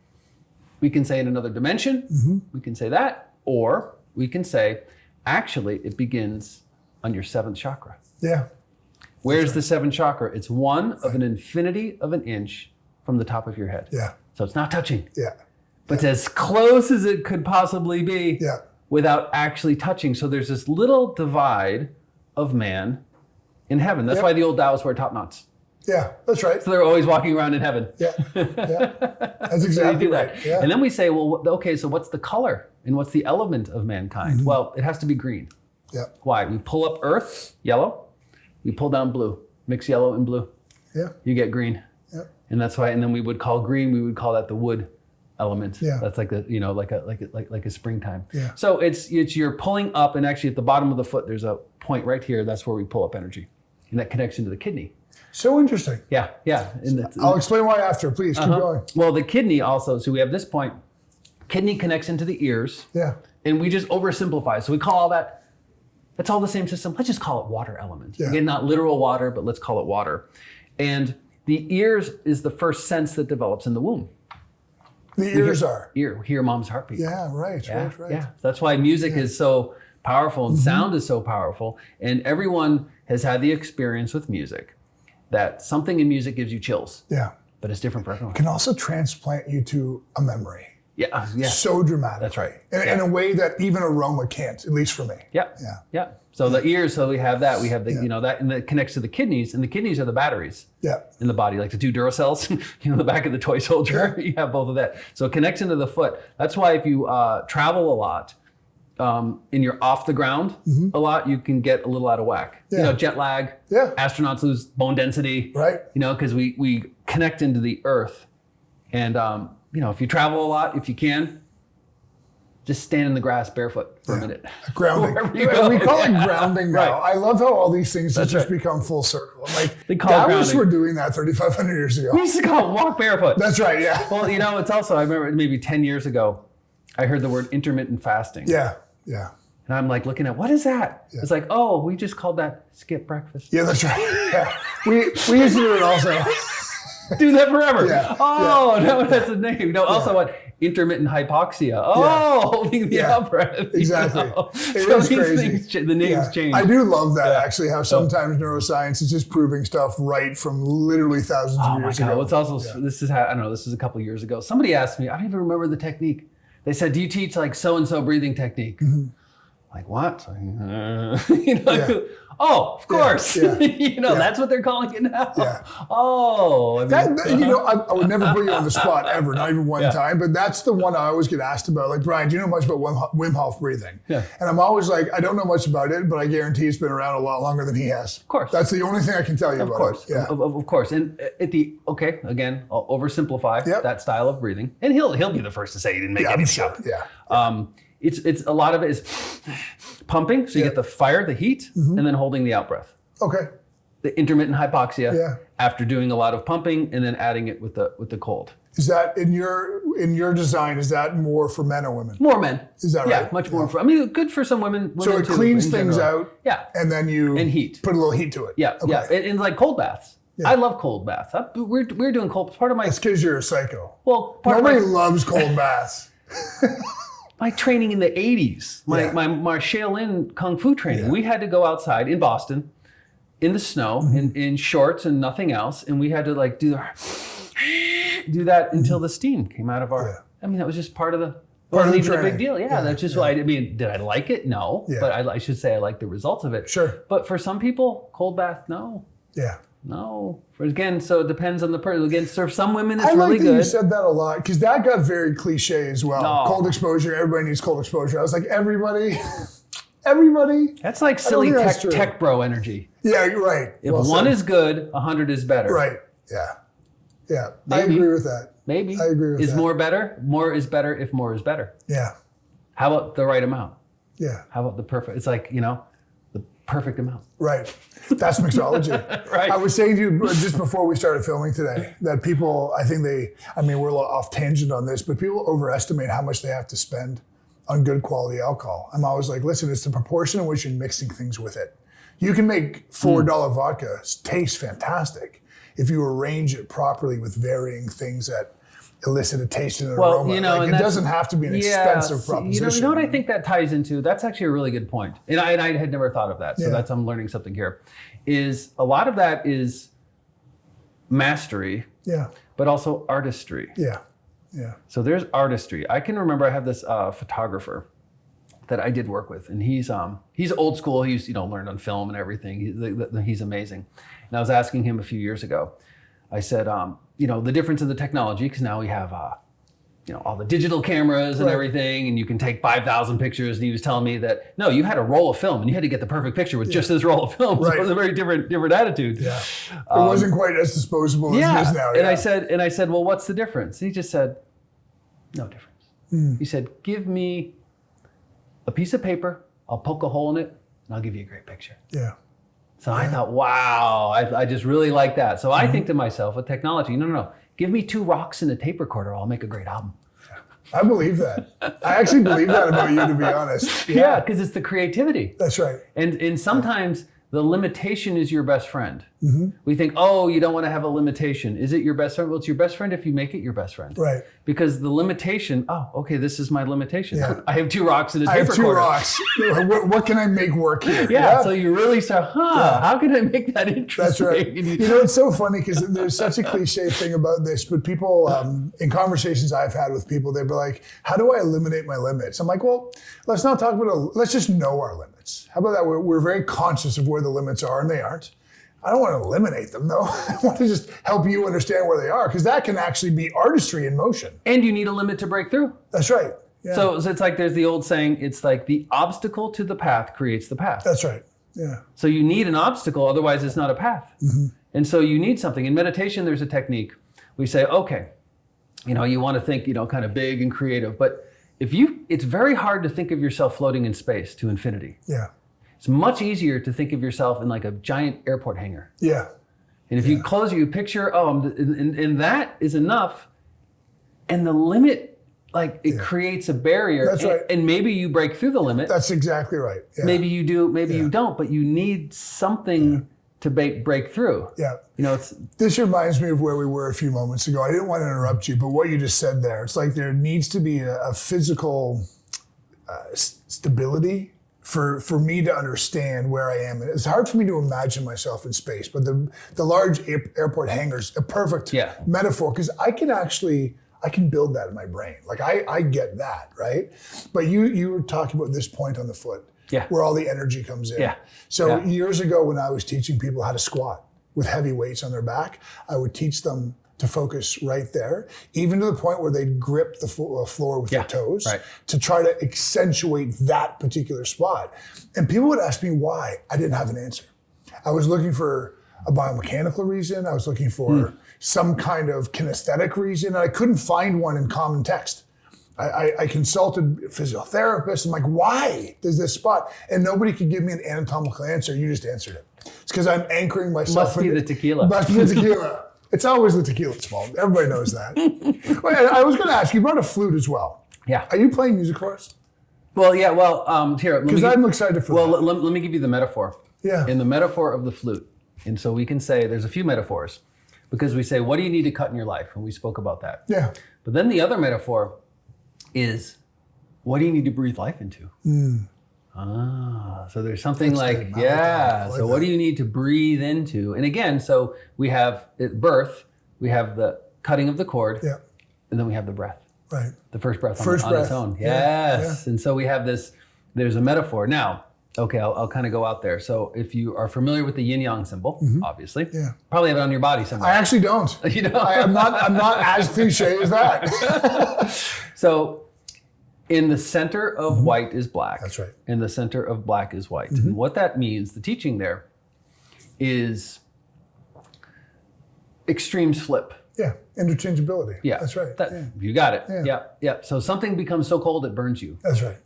We can say in another dimension. We can say that. Or we can say, actually, it begins on your 7th chakra. Yeah. Where's the 7th chakra? It's one of an infinity of an inch from the top of your head. Yeah. So it's not touching. Yeah. But it's as close as it could possibly be. Yeah. Without actually touching. So there's this little divide of man in heaven. That's why the old Taoists wear top knots. Yeah, that's right. So they're always walking around in heaven. Yeah, that's exactly right. Yeah. And then we say, well, so what's the color and what's the element of mankind? Well, it has to be green. Yeah. Why? We pull up earth, yellow. We pull down blue. Mix yellow and blue. Yeah. You get green. Yeah. And that's why. And then we would call green. We would call that the wood element. Yeah. That's like a springtime. Yeah. So it's you're pulling up, and actually at the bottom of the foot there's a point right here. That's where we pull up energy, and that connects into the kidney. So interesting. Yeah. I'll explain why after. Please keep going. Well, the kidney also. So we have this point. Kidney connects into the ears. Yeah. And we just oversimplify. So we call all that. That's all the same system. Let's just call it water element. Yeah. Again, not literal water, but let's call it water. And the ears is the first sense that develops in the womb. The ears are. Hear mom's heartbeat. Yeah, right. Yeah. That's why music is so powerful and sound is so powerful. And everyone has had the experience with music that something in music gives you chills. Yeah. But it's different for everyone. Can also transplant you to a memory. Yeah. So dramatic. That's right. In a way that even aroma can't, at least for me. Yeah. So the ears, so we have that. We have the, that, and that connects to the kidneys, and the kidneys are the batteries in the body, like the 2 Duracells, the back of the toy soldier. You have both of that. So it connects into the foot. That's why if you travel a lot, and you're off the ground a lot, you can get a little out of whack. Jet lag. Astronauts lose bone density. Right. Because we connect into the earth, and if you travel a lot, if you can, just stand in the grass barefoot for a minute. Grounding. We call it grounding now. Right. I love how all these things have just become full circle. Like, Taoists were doing that 3,500 years ago. We used to call it walk barefoot. That's right, yeah. Well, it's also, I remember maybe 10 years ago, I heard the word intermittent fasting. Yeah. And I'm like looking at, what is that? It's like, oh, we just called that skip breakfast. Yeah, that's right. Yeah. We used to do it also. Do that forever. No, that's the name. No, also what? Intermittent hypoxia. Holding the out breath. Exactly. It is crazy. The names change. I do love that actually, how sometimes neuroscience is just proving stuff right from literally thousands of years ago. It's also, this is how, I don't know, this is a couple of years ago. Somebody asked me, I don't even remember the technique. They said, do you teach like so-and-so breathing technique? Like what? Oh, of course. That's what they're calling it now. Oh, I would never put you on the spot ever, not even one time. But that's the one I always get asked about. Like, Brian, do you know much about Wim Hof breathing? And I'm always like, I don't know much about it, but I guarantee it's been around a lot longer than he has. Of course. That's the only thing I can tell you about it. Yeah. Of course. And again, I'll oversimplify that style of breathing, and he'll be the first to say he didn't make anything up. It's a lot of it is pumping, so you get the fire, the heat, and then holding the out breath. Okay. The intermittent hypoxia after doing a lot of pumping and then adding it with the cold. Is that in your design? Is that more for men or women? More men. Is that right? Yeah, much more. Good for some women. So it cleans things out. Yeah. And then you heat. Put a little heat to it. Yeah. Okay. Yeah. And like cold baths. Yeah. I love cold baths. We're doing cold. It's part of my. That's because you're a psycho. Well, nobody loves cold baths. My training in the 80s, my Shaolin Kung Fu training, we had to go outside in Boston in the snow in shorts and nothing else. And we had to like do that until the steam came out of our, I mean, that was just part of the, it wasn't even a big deal. That's just why, did I like it? No, but I should say I like the results of it. Sure. But for some people, cold bath, no. Yeah. No. Again, so it depends on the person. Again, for some women, it's really good. I like that you said that a lot, because that got very cliche as well. No. Cold exposure, everybody needs cold exposure. I was like, everybody. That's like silly tech bro energy. Yeah, right. If one is good, 100 is better. Right, yeah. Maybe. I agree with that. Maybe. I agree with that. Is more better? More is better if more is better. Yeah. How about the right amount? Yeah. How about the perfect? It's like, the perfect amount. Right. That's mixology. Right. I was saying to you just before we started filming today that people, I think we're a little off tangent on this, but people overestimate how much they have to spend on good quality alcohol. I'm always like, listen, it's the proportion in which you're mixing things with it. You can make $4 vodka taste fantastic if you arrange it properly with varying things that elicit a taste and an aroma. It doesn't have to be an expensive proposition. You know what I think that ties into? That's actually a really good point. And I had never thought of that. So I'm learning something here. Is a lot of that is mastery, but also artistry. Yeah. So there's artistry. I can remember I have this photographer that I did work with, and he's old school. He's learned on film and everything. He's amazing. And I was asking him a few years ago. I said, the difference in the technology, because now we have, all the digital cameras and everything, and you can take 5,000 pictures. And he was telling me that, no, you had a roll of film, and you had to get the perfect picture with just this roll of film. So it was a very different attitude. Yeah. It wasn't quite as disposable as it is now. And I said, well, what's the difference? He just said, no difference. He said, give me a piece of paper, I'll poke a hole in it, and I'll give you a great picture. Yeah. So I thought, wow, I just really like that. So I think to myself, with technology, no. Give me 2 rocks and a tape recorder, I'll make a great album. I believe that. I actually believe that about you, to be honest. Yeah, because it's the creativity. That's right. And sometimes the limitation is your best friend. We think, oh, you don't want to have a limitation. Is it your best friend? Well, it's your best friend if you make it your best friend. Right. Because the limitation, oh, okay, this is my limitation. Yeah. I have 2 rocks and a tape I have 2 recorder. rocks. What can I make work here? Yeah. So you really start, how can I make that interesting? That's right. You know, it's so funny because there's such a cliche thing about this, but people, in conversations I've had with people, they'll be like, how do I eliminate my limits? I'm like, well, let's not talk about let's just know our limits. How about that? We're very conscious of where the limits are, and they aren't. I don't want to eliminate them, though. I want to just help you understand where they are, because that can actually be artistry in motion. And you need a limit to break through. That's right. Yeah. So it's like there's the old saying, it's like the obstacle to the path creates the path. That's right. Yeah. So you need an obstacle, otherwise it's not a path. And so you need something. In meditation, there's a technique. We say, okay, you want to think, kind of big and creative, but it's very hard to think of yourself floating in space to infinity. Yeah. It's much easier to think of yourself in like a giant airport hangar. Yeah. And if you picture, and that is enough. And the limit, it creates a barrier. That's right. And maybe you break through the limit. That's exactly right. Yeah. Maybe you do, maybe you don't, but you need something to break through. Yeah. It's This reminds me of where we were a few moments ago. I didn't want to interrupt you, but what you just said there, it's like there needs to be a physical stability for me to understand where I am. It's hard for me to imagine myself in space, but the large airport hangar's a perfect metaphor, because I can build that in my brain. Like I get that, right? But you were talking about this point on the foot, where all the energy comes in. Yeah. So years ago, when I was teaching people how to squat with heavy weights on their back, I would teach them to focus right there, even to the point where they'd grip the floor with their toes to try to accentuate that particular spot. And people would ask me why. I didn't have an answer. I was looking for a biomechanical reason. I was looking for some kind of kinesthetic reason. And I couldn't find one in common text. I consulted physiotherapists. I'm like, why does this spot? And nobody could give me an anatomical answer. You just answered it. It's because I'm anchoring myself. Must be the tequila. Must be the tequila. It's always the tequila's fault. Everybody knows that. Well, I was going to ask, you brought a flute as well. Yeah. Are you playing music for us? Well, yeah. Well, here. Because I'm excited for that. Well, let me give you the metaphor. Yeah. In the metaphor of the flute. And so we can say, there's a few metaphors. Because we say, what do you need to cut in your life? And we spoke about that. Yeah. But then the other metaphor is, what do you need to breathe life into? So there's something so what do you need to breathe into? And again, so we have at birth, we have the cutting of the cord, and then we have the breath. Right. The first breath on breath. its own. Yes. And so we have there's a metaphor. Now, okay, I'll kind of go out there. So if you are familiar with the yin-yang symbol, obviously, probably have it on your body somewhere. I actually don't. I'm not as cliche as that. So in the center of white is black. That's right. In the center of black is white. And what that means, the teaching there, is extremes flip. Yeah, interchangeability. Yeah. That's right. You got it. Yeah. So something becomes so cold it burns you. That's right.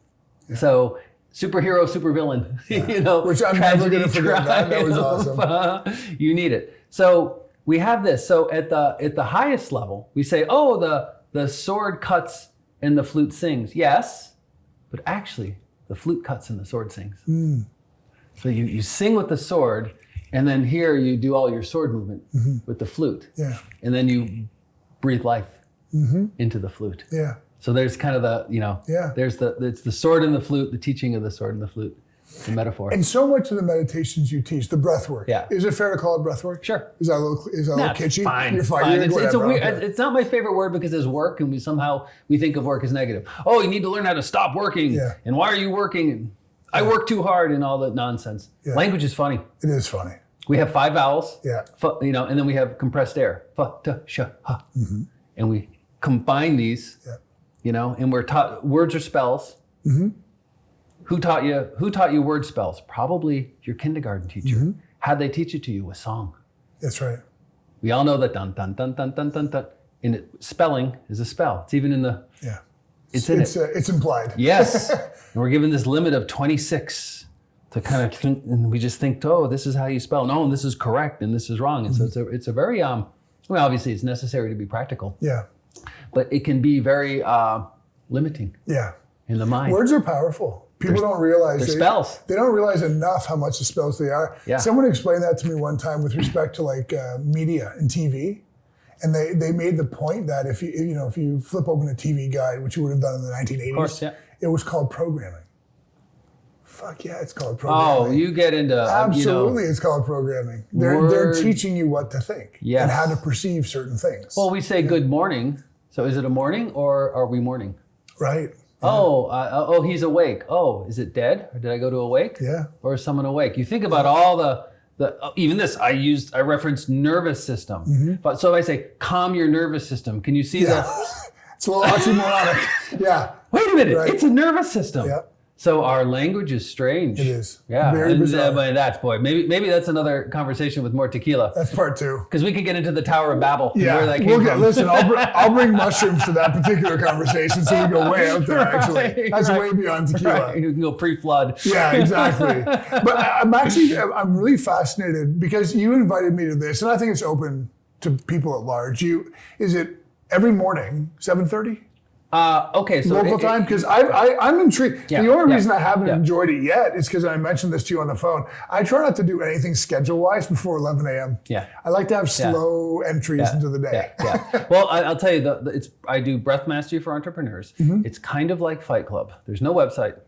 Yeah. So superhero, supervillain, Which I'm never going to forget that. That was awesome. You need it. So we have this. So at the highest level, we say, oh, the sword cuts and the flute sings. Yes, but actually the flute cuts and the sword sings. So you sing with the sword, and then here you do all your sword movement with the flute. Yeah. And then you breathe life into the flute. Yeah. So there's kind of it's the sword and the flute, the teaching of the sword and the flute, the metaphor. And so much of the meditations you teach, the breath work. Yeah. Is it fair to call it breath work? Sure. Is that a little kitschy? Fine. You're fine. It's a weird, it's not my favorite word because it's work, and we think of work as negative. Oh, you need to learn how to stop working. Yeah. And why are you working? And I work too hard and all that nonsense. Yeah. Language is funny. It is funny. We have 5 vowels. Yeah. And then we have compressed air. Fa, ta, sha, ha. And we combine these. Yeah. And we're taught words are spells. Who taught you word spells? Probably your kindergarten teacher. How'd they teach it to you? With song. That's right. We all know that dun dun dun dun dun dun dun. And spelling is a spell. It's even in the It's implied. Yes. And we're given this limit of 26 to kind of think, and we just think, oh, this is how you spell. No, and this is correct, and this is wrong. And so it's a very obviously it's necessary to be practical. Yeah. But it can be very limiting. Yeah. In the mind. Words are powerful. People don't realize they're spells. They don't realize enough how much the spells they are. Yeah. Someone explained that to me one time with respect to like media and TV. And they made the point that if you flip open a TV guide, which you would have done in the 1980s, Of course, yeah. It was called programming. Fuck yeah, it's called programming. Oh, you get into absolutely, it's called programming. They're teaching you what to think and how to perceive certain things. Well, we say good morning. So is it a morning or are we morning? Right. Yeah. Oh, he's awake. Oh, is it dead? Or did I go to awake? Yeah. Or is someone awake? You think about all the even this. I referenced nervous system. Mm-hmm. But so if I say calm your nervous system, can you see that? It's a little oxymoronic. Yeah. Wait a minute. Right. It's a nervous system. Yeah. So our language is strange. It is. Yeah. Very bizarre. Maybe that's another conversation with more tequila. That's part 2. Because we could get into the Tower of Babel. Yeah. Where that came from. Listen, I'll bring mushrooms to that particular conversation, so we go way out there. Actually, that's way beyond tequila. Right. You can go pre-flood. Yeah, exactly. But I'm really fascinated because you invited me to this, and I think it's open to people at large. Is it every morning, 7:30? Okay, so local time? Because I'm intrigued. Yeah, the only reason I haven't enjoyed it yet is because I mentioned this to you on the phone. I try not to do anything schedule-wise before 11 a.m. Yeah. I like to have slow entries into the day. Yeah. Well, I'll tell you, I do breath mastery for entrepreneurs. Mm-hmm. It's kind of like Fight Club. There's no website.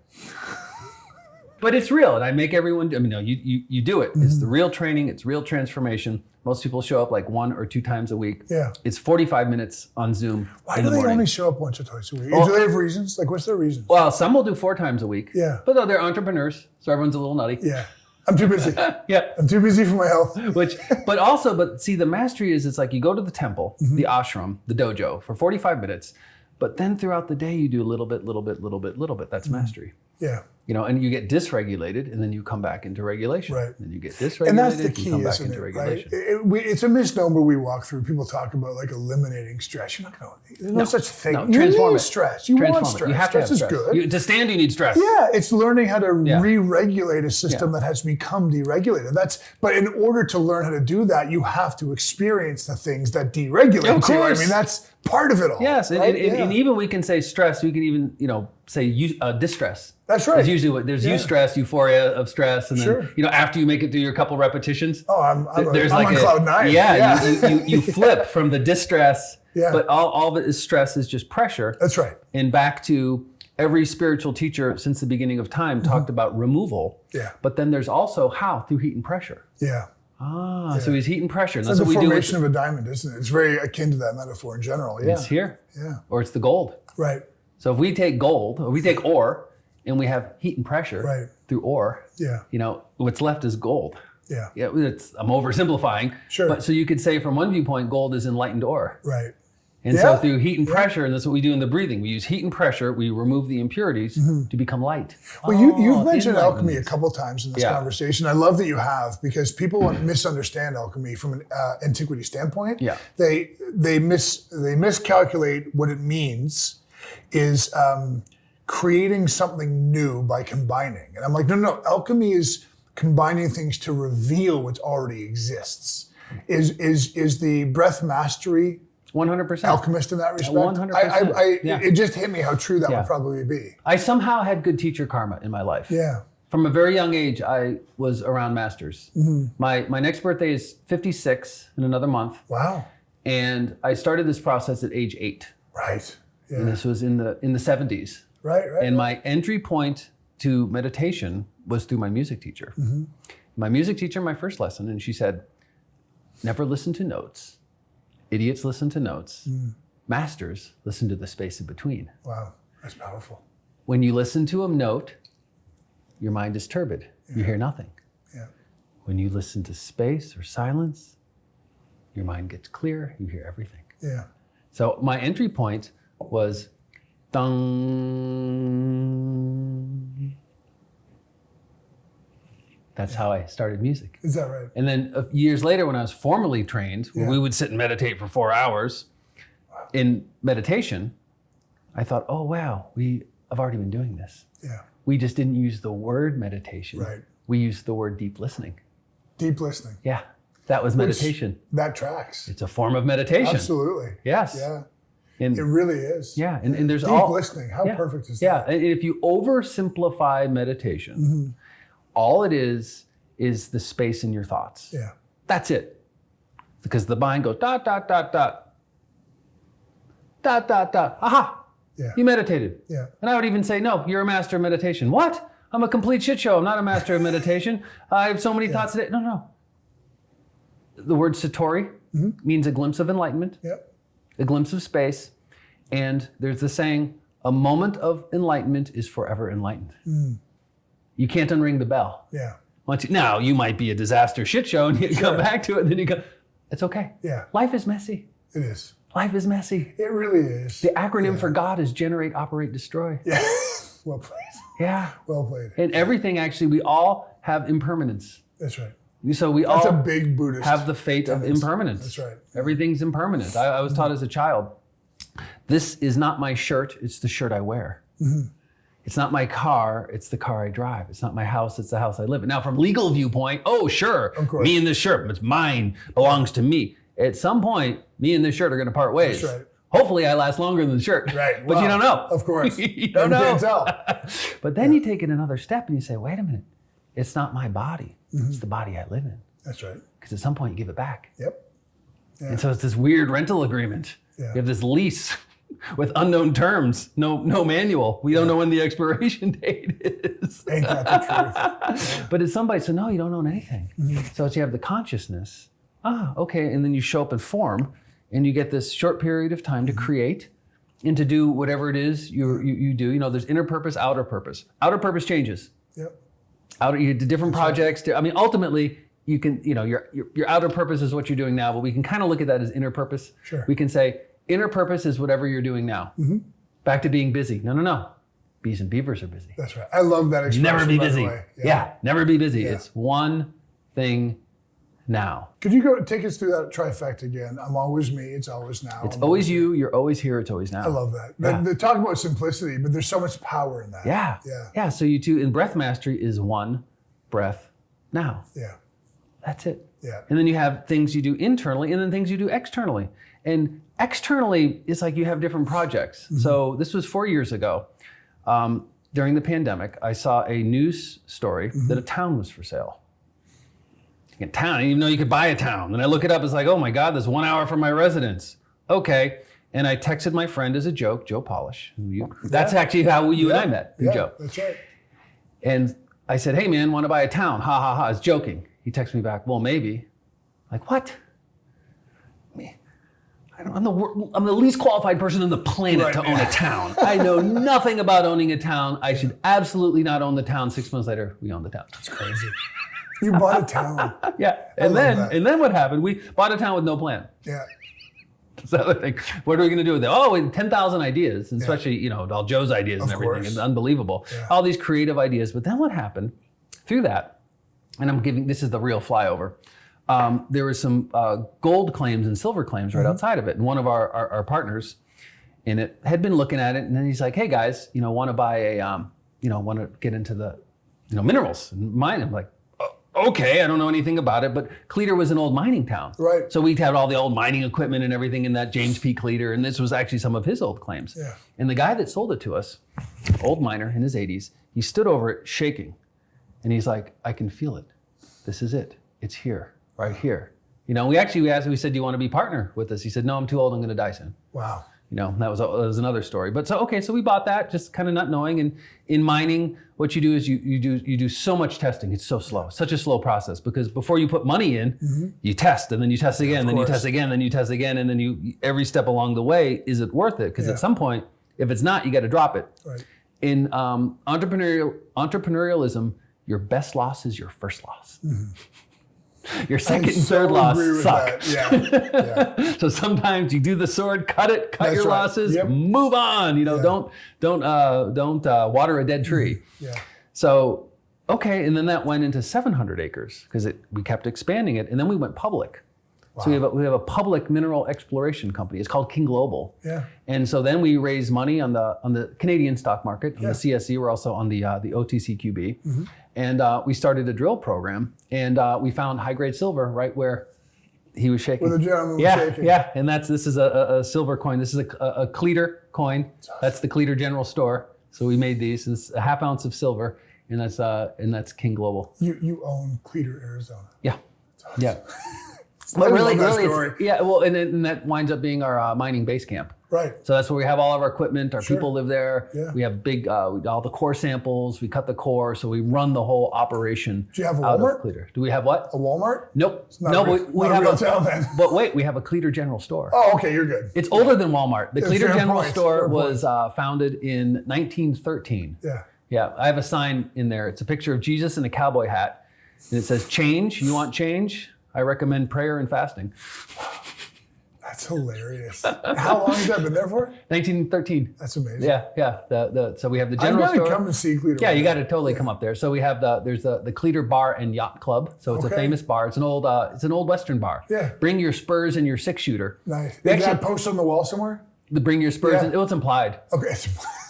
But it's real, and I make everyone. You do it. Mm-hmm. It's the real training. It's real transformation. Most people show up like 1 or 2 times a week. Yeah. It's 45 minutes on Zoom. Why do they only show up once or twice a week? Do they have reasons? Like, what's their reasons? Well, some will do 4 times a week. Yeah. But no, they're entrepreneurs, so everyone's a little nutty. Yeah. I'm too busy. Yeah. I'm too busy for my health. But see, the mastery is, it's like you go to the temple, the ashram, the dojo for 45 minutes, but then throughout the day you do a little bit. That's mastery. Yeah. And you get dysregulated, and then you come back into regulation. Right. Then you get dysregulated, and that's the key, you come back isn't into it? regulation. Right? It's a misnomer we walk through. People talk about like eliminating stress. You're not going to. There's no such thing. No, you transform need it. stress. You want stress. You have to have stress. stress. Is good. To stand, you need stress. Yeah, it's learning how to re-regulate a system that has become deregulated. But in order to learn how to do that, you have to experience the things that deregulate Of course. you. I mean, that's part of it all. Yes, right? and even we can say stress. We can even say distress. That's right. Because usually there's eustress, euphoria of stress, and then after you make it through your couple repetitions. Oh, I'm like on cloud 9. Yeah. You flip from the distress. Yeah. But all of it is stress is just pressure. That's right. And back to every spiritual teacher since the beginning of time talked about removal. Yeah. But then there's also how through heat and pressure. Yeah. So he's heat and pressure. And It's that's like what the we do. formation of a diamond, isn't it? It's very akin to that metaphor in general. Yeah. It's here. Yeah. Or it's the gold. Right. So if we take gold, or we take ore, and we have heat and pressure through ore, what's left is gold. Yeah. Yeah. I'm oversimplifying. Sure. But so you could say from one viewpoint, gold is enlightened ore. Right. And so through heat and pressure, and that's what we do in the breathing. We use heat and pressure. We remove the impurities to become light. Well, you've mentioned alchemy a couple times in this conversation. I love that you have, because people misunderstand alchemy from an antiquity standpoint. Yeah. They miscalculate what it means is creating something new by combining. And I'm like, no. Alchemy is combining things to reveal what already exists. Is the breath mastery 100%. alchemist in that respect? 100%. It just hit me how true that would probably be. I somehow had good teacher karma in my life. Yeah. From a very young age, I was around masters. Mm-hmm. My next birthday is 56 in another month. Wow. And I started this process at age 8. Right. Yeah. And this was in the 70s. Right. And my entry point to meditation was through my music teacher. Mm-hmm. My music teacher, my first lesson, and she said, never listen to notes. Idiots listen to notes. Masters listen to the space in between. Wow, that's powerful. When you listen to a note, your mind is turbid. You hear nothing. Yeah. When you listen to space or silence, your mind gets clear. You hear everything. Yeah. So my entry point was dong. That's how I started music. Is that right? And then years later, when I was formally trained, we would sit and meditate for 4 hours. In meditation, I thought, oh, wow, I've already been doing this. Yeah. We just didn't use the word meditation. Right. We used the word deep listening. Deep listening. Yeah, that was meditation. That tracks. It's a form of meditation. Absolutely. Yes. Yeah. And it really is. Yeah, and there's deep listening. How perfect is that? Yeah, and if you oversimplify meditation, all it is the space in your thoughts. Yeah. That's it. Because the mind goes dot, dot, dot, dot, dot, dot, dot. Aha! Yeah. You meditated. Yeah. And I would even say, no, you're a master of meditation. What? I'm a complete shit show. I'm not a master of meditation. I have so many thoughts a day. No. The word satori means a glimpse of enlightenment, a glimpse of space. And there's the saying, a moment of enlightenment is forever enlightened. You can't unring the bell. Yeah. Now, you might be a disaster shit show and you come back to it and then you go, it's okay. Yeah. Life is messy. It is. Life is messy. It really is. The acronym for God is generate, operate, destroy. Yeah. Well played. Yeah. Well played. And everything, actually, we all have impermanence. That's right. So we That's all a big Buddhist have the fate of impermanence. That's right. Everything's impermanent. I was taught as a child, this is not my shirt, it's the shirt I wear. It's not my car, it's the car I drive. It's not my house, it's the house I live in. Now, from legal viewpoint, oh, sure, of course. Me and this shirt, it's mine, belongs to me. At some point, me and this shirt are going to part ways. That's right. Hopefully, I last longer than the shirt. Right. But you don't know. Of course. You don't know. Can't tell. But then you take it another step and you say, wait a minute, it's not my body, it's the body I live in. That's right. Because at some point, you give it back. Yep. Yeah. And so it's this weird rental agreement. Yeah. You have this lease with unknown terms, no manual. We don't know when the expiration date is. Ain't that the truth? Yeah. But it's somebody, so no, you don't own anything. So it's you have the consciousness. Okay, and then you show up in form and you get this short period of time to create and to do whatever it is you do. You know, there's inner purpose, outer purpose. Outer purpose changes. Yep. You do different projects. I mean, ultimately, you can, your outer purpose is what you're doing now, but we can kind of look at that as inner purpose. Sure. We can say inner purpose is whatever you're doing now. Back to being busy. No. Bees and beavers are busy. That's right. I love that expression. Never be by the busy. way. Yeah, never be busy. Yeah. It's one thing now. Could you go take us through that trifecta again? I'm always me. It's always now. It's always you. You're always here. It's always now. I love that. Yeah. They talk about simplicity, but there's so much power in that. Yeah. So you too, and breath mastery is one breath now. Yeah. That's it. Yeah. And then you have things you do internally and then things you do externally. And externally, it's like you have different projects. So this was 4 years ago. During the pandemic, I saw a news story that a town was for sale. A town, I didn't even know you could buy a town. And I look it up, it's like, oh my God, that's 1 hour from my residence. Okay. And I texted my friend as a joke, Joe Polish. That's actually how you and I met, Joe. That's right. And I said, hey man, want to buy a town? Ha ha ha, it's joking. He texts me back, well, maybe. Like, what? I'm the least qualified person on the planet to own a town. I know nothing about owning a town. I should absolutely not own the town. 6 months later, we own the town. That's crazy. You bought a town. Yeah. And then what happened? We bought a town with no plan. Yeah. That's the other thing. What are we going to do with it? Oh, 10,000 ideas, and especially, all Joe's ideas and everything. It's unbelievable. Yeah. All these creative ideas. But then what happened through that, and this is the real flyover, there were some gold claims and silver claims right outside of it. And one of our partners in it had been looking at it, and then he's like, hey guys, want to buy a, want to get into the, minerals and mine. I'm like, okay, I don't know anything about it, but Cleator was an old mining town. Right. So we had all the old mining equipment and everything in that James P. Cleator, and this was actually some of his old claims. Yeah. And the guy that sold it to us, old miner in his 80s, he stood over it shaking, and he's like, I can feel it. This is it. It's here, right here. We asked, we said, do you want to be partner with us? He said, no, I'm too old, I'm going to die soon. Wow. That was another story. But so we bought that, just kind of not knowing. And in mining, what you do is you do so much testing. It's so slow, such a slow process, because before you put money in, you test, and then you test again, then you test again, then you test again, and then every step along the way, is it worth it? Because at some point, if it's not, you got to drop it. Right. In entrepreneurialism, your best loss is your first loss. Your second and third loss suck. Yeah. So sometimes you do the sword, cut your losses, move on. Don't water a dead tree. Yeah. So, okay, and then that went into 700 acres because we kept expanding it, and then we went public. Wow. So we have a public mineral exploration company. It's called King Global. Yeah. And so then we raised money on the Canadian stock market, on the CSE. We're also on the OTCQB. And we started a drill program, and we found high-grade silver right where He was shaking. Well, the gentleman was shaking. Yeah, and this is a silver coin. This is a Cleater coin. That's the Cleater General Store. So we made these. It's a half ounce of silver, and that's King Global. You own Cleater, Arizona. Yeah, awesome. yeah. But really, well, and that winds up being our mining base camp. Right. So that's where we have all of our equipment. Our people live there. Yeah. We have big, all the core samples. We cut the core, so we run the whole operation. Do you have a out Walmart? Of Cleater. Do we have what? A Walmart? Nope. We have a town then. But wait, we have a Cleater General Store. Oh, okay, you're good. It's older than Walmart. The Cleater General Store was point. Founded in 1913. Yeah. Yeah, I have a sign in there. It's a picture of Jesus in a cowboy hat, and it says, "Change. You want change? I recommend prayer and fasting." That's hilarious. How long has that been there for? 1913. That's amazing. Yeah. So we have the general store. I've got to come and see Cleater. Yeah, you got to totally come up there. So we have there's the Cleater Bar and Yacht Club. So it's a famous bar. It's an old Western bar. Yeah. Bring your spurs and your 6-shooter. Nice. Is that post on the wall somewhere? The bring your spurs. Yeah. It was implied. Okay.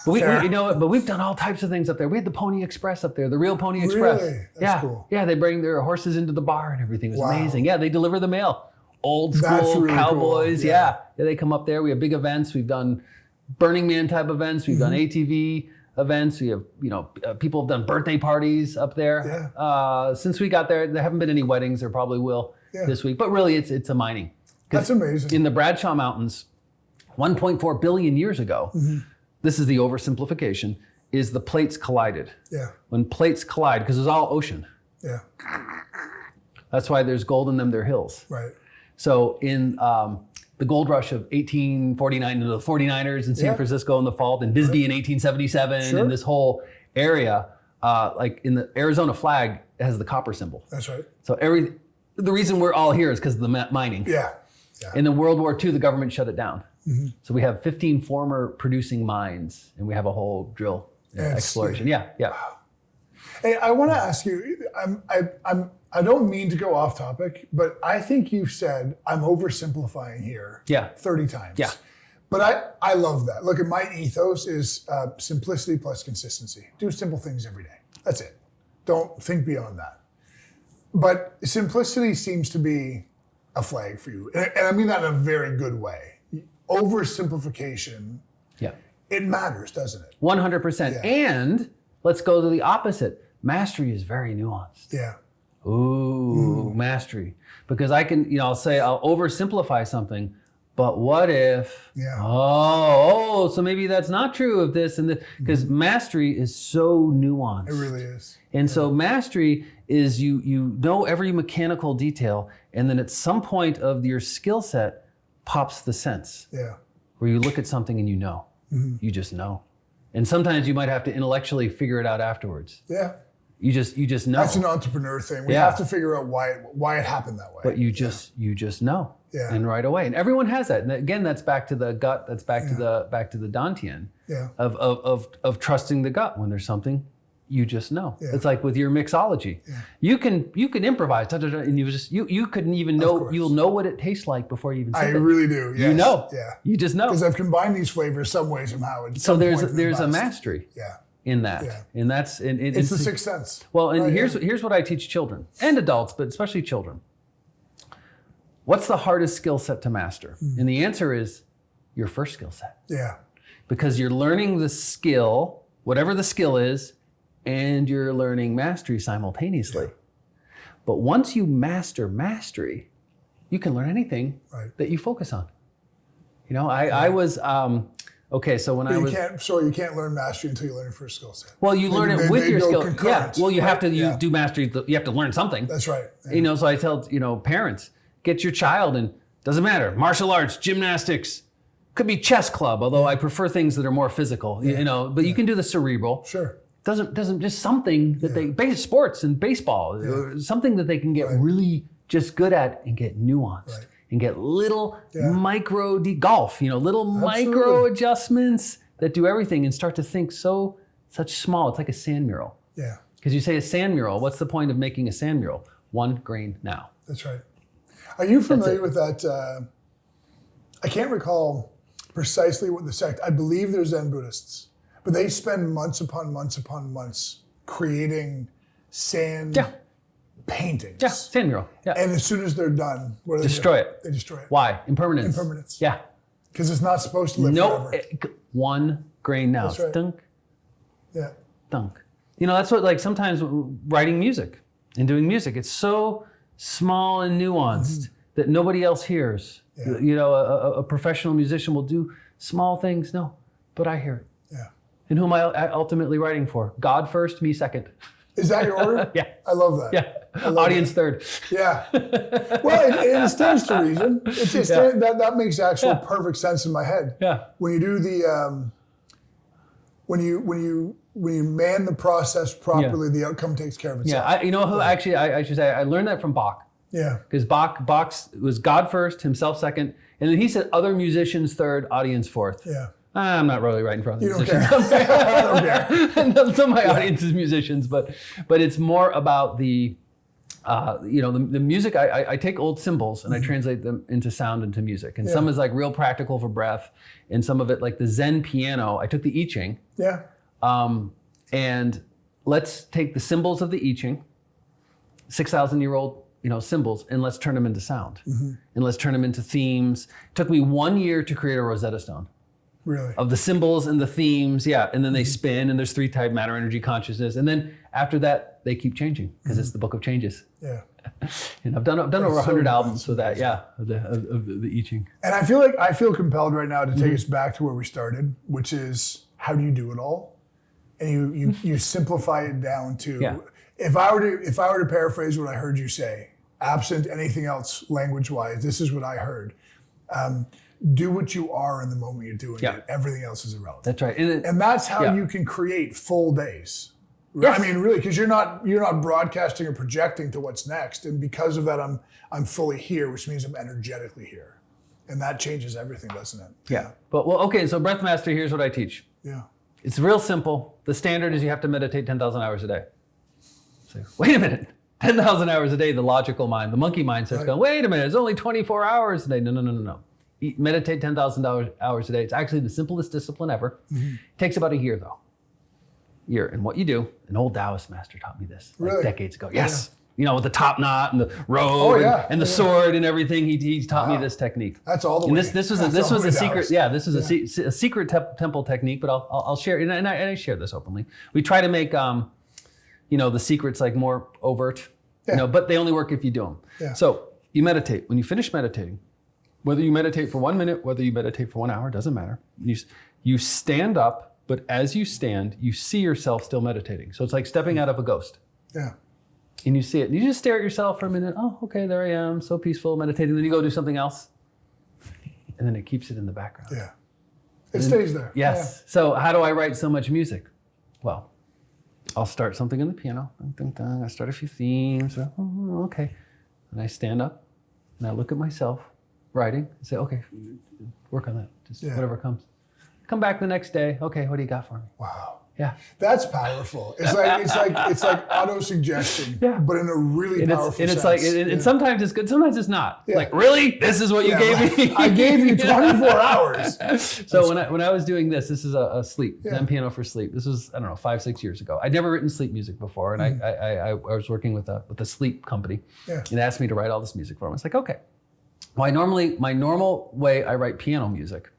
But we've done all types of things up there. We had the Pony Express up there, the real Pony Express. Really? That's cool. Yeah, they bring their horses into the bar and everything. It was amazing. Yeah, they deliver the mail. Old school really cowboys. Cool. Yeah, they come up there. We have big events. We've done Burning Man type events. We've done ATV events. We have, people have done birthday parties up there. Yeah. Since we got there haven't been any weddings. There probably will this week. But really, it's a mining. That's amazing. In the Bradshaw Mountains, 1.4 billion years ago, this is the oversimplification, is the plates collided. Yeah. When plates collide, because it's all ocean. Yeah. That's why there's gold in them, they're hills. Right. So in the gold rush of 1849, into the 49ers in San Francisco in the fall, then Bisbee in 1877, and this whole area, like in the Arizona flag, has the copper symbol. That's right. So the reason we're all here is because of the mining. Yeah. In the World War II, the government shut it down. So we have 15 former producing mines, and we have a whole drill exploration. Yeah. Wow. Hey, I want to ask you. I don't mean to go off topic, but I think you've said I'm oversimplifying here. 30 times. Yeah. But I love that. Look, my ethos is simplicity plus consistency. Do simple things every day. That's it. Don't think beyond that. But simplicity seems to be a flag for you, and I mean that in a very good way. Oversimplification, it matters, doesn't it? 100%. Yeah. And let's go to the opposite. Mastery is very nuanced. Yeah. Ooh, mastery. Because I can, I'll oversimplify something, but what if, so maybe that's not true of this and this, because mastery is so nuanced. It really is. And so mastery is you know every mechanical detail, and then at some point of your skill set pops the sense. Yeah. Where you look at something and you just know. And sometimes you might have to intellectually figure it out afterwards. Yeah. You just know. That's an entrepreneur thing. We have to figure out why it happened that way. But you just know. Yeah. And right away. And everyone has that. And again, that's back to the gut. That's back to the Dantian of trusting the gut when there's something you just know. Yeah. It's like with your mixology. Yeah. You can improvise, and you couldn't even know. You'll know what it tastes like before you even sip it. I really do. Yes. You know. Yeah. You just know. Because I've combined these flavors some way somehow. So there's a mastery. Yeah. In that, and that's it's the sixth sense. Well, and here's what I teach children and adults, but especially children. What's the hardest skill set to master? And the answer is your first skill set. Yeah. Because you're learning the skill, whatever the skill is, and you're learning mastery simultaneously. Yeah. But once you master mastery, you can learn anything that you focus on. I was okay. So when you can't learn mastery until you learn your first skill set. Well, you learn it with your skill. Concurrent, yeah. Well, you have to do mastery. You have to learn something. That's right. Yeah. So I tell parents, get your child, and doesn't matter, martial arts, gymnastics, could be chess club. Although I prefer things that are more physical. But you can do the cerebral. Sure. Doesn't just something that they sports and baseball, something that they can get really just good at and get nuanced and get little micro golf, little micro adjustments that do everything and start to think such small. It's like a sand mural. Yeah. Because you say a sand mural, what's the point of making a sand mural? 1 grain now. That's right. Are you familiar with that? I can't recall precisely what the sect. I believe they're Zen Buddhists. But they spend months upon months upon months creating sand paintings. Yeah, sand mural. Yeah. And as soon as they're done, what do they Destroy do? it. They destroy it. Why? Impermanence. Impermanence. Yeah. Because it's not supposed to live forever. One grain now. That's right. Dunk, Yeah. dunk. You know, that's what, like, sometimes writing music and doing music, it's so small and nuanced that nobody else hears. Yeah. You know, a professional musician will do small things. No, but I hear it. Yeah. And who am I ultimately writing for? God first, me second. Is that your order? Yeah. I love that. Yeah. Audience third. Yeah. Well, it stands to reason. That makes actual perfect sense in my head. Yeah. When you do the when you man the process properly, the outcome takes care of itself. Yeah. Actually, I should say I learned that from Bach. Yeah. Because Bach was God first, himself second, and then he said other musicians third, audience fourth. Yeah. I'm not really writing for other You don't musicians. care. I don't care. Some of my audience is musicians, but it's more about the music. I take old symbols and I translate them into sound, into music, and some is like real practical for breath, and some of it, like the Zen piano. I took the I Ching. Yeah. And let's take the symbols of the I Ching, 6,000-year-old symbols, and let's turn them into sound, and let's turn them into themes. It took me 1 year to create a Rosetta Stone. Really? Of the symbols and the themes, and then they spin, and there's 3 type matter, energy, consciousness, and then after that they keep changing because it's the book of changes. Yeah. And I've done over 100 albums with that, of the I Ching. And I feel compelled right now to take us back to where we started, which is how do you do it all? And you simplify it down to if I were to paraphrase what I heard you say, absent anything else language-wise, this is what I heard. Do what you are in the moment you're doing it. Everything else is irrelevant. That's right. And that's how you can create full days. Right? Yes. I mean, really, because you're not broadcasting or projecting to what's next. And because of that, I'm fully here, which means I'm energetically here. And that changes everything, doesn't it? Yeah. But okay, so Breath Master, here's what I teach. Yeah. It's real simple. The standard is you have to meditate 10,000 hours a day. So, wait a minute. 10,000 hours a day, the logical mind, the monkey mind starts going, wait a minute, it's only 24 hours a day. No. Meditate 10,000 hours a day. It's actually the simplest discipline ever. It takes about a year, though. And what you do, an old Taoist master taught me this decades ago. Yes. Yeah. With the top knot and the robe and the sword and everything. He taught me this technique. That's all the way. And this was a secret. Yeah, this was a secret temple technique, but I'll share it. And I share this openly. We try to make the secrets like more overt, but they only work if you do them. Yeah. So you meditate. When you finish meditating, whether you meditate for 1 minute, whether you meditate for 1 hour, doesn't matter. You stand up, but as you stand, you see yourself still meditating. So it's like stepping out of a ghost. Yeah. And you see it. And you just stare at yourself for a minute. Oh, okay, there I am, so peaceful, meditating. Then you go do something else. And then it keeps it in the background. Yeah. It stays there. Yes. Yeah. So how do I write so much music? Well, I'll start something on the piano. I start a few themes. Okay. And I stand up and I look at myself writing and say, okay, work on that. Just whatever comes. Come back the next day. Okay, what do you got for me? Wow. Yeah. That's powerful. It's like auto-suggestion, but in a really powerful sense. It's like, and sometimes it's good, sometimes it's not. Yeah. Like, really? This is what you gave me? I gave you 24 hours. So when I was doing this is a sleep, Zen piano for sleep. This was, 5-6 years ago. I'd never written sleep music before, and I was working with a sleep company, and asked me to write all this music for them. I was like, okay. Well, my normal way I write piano music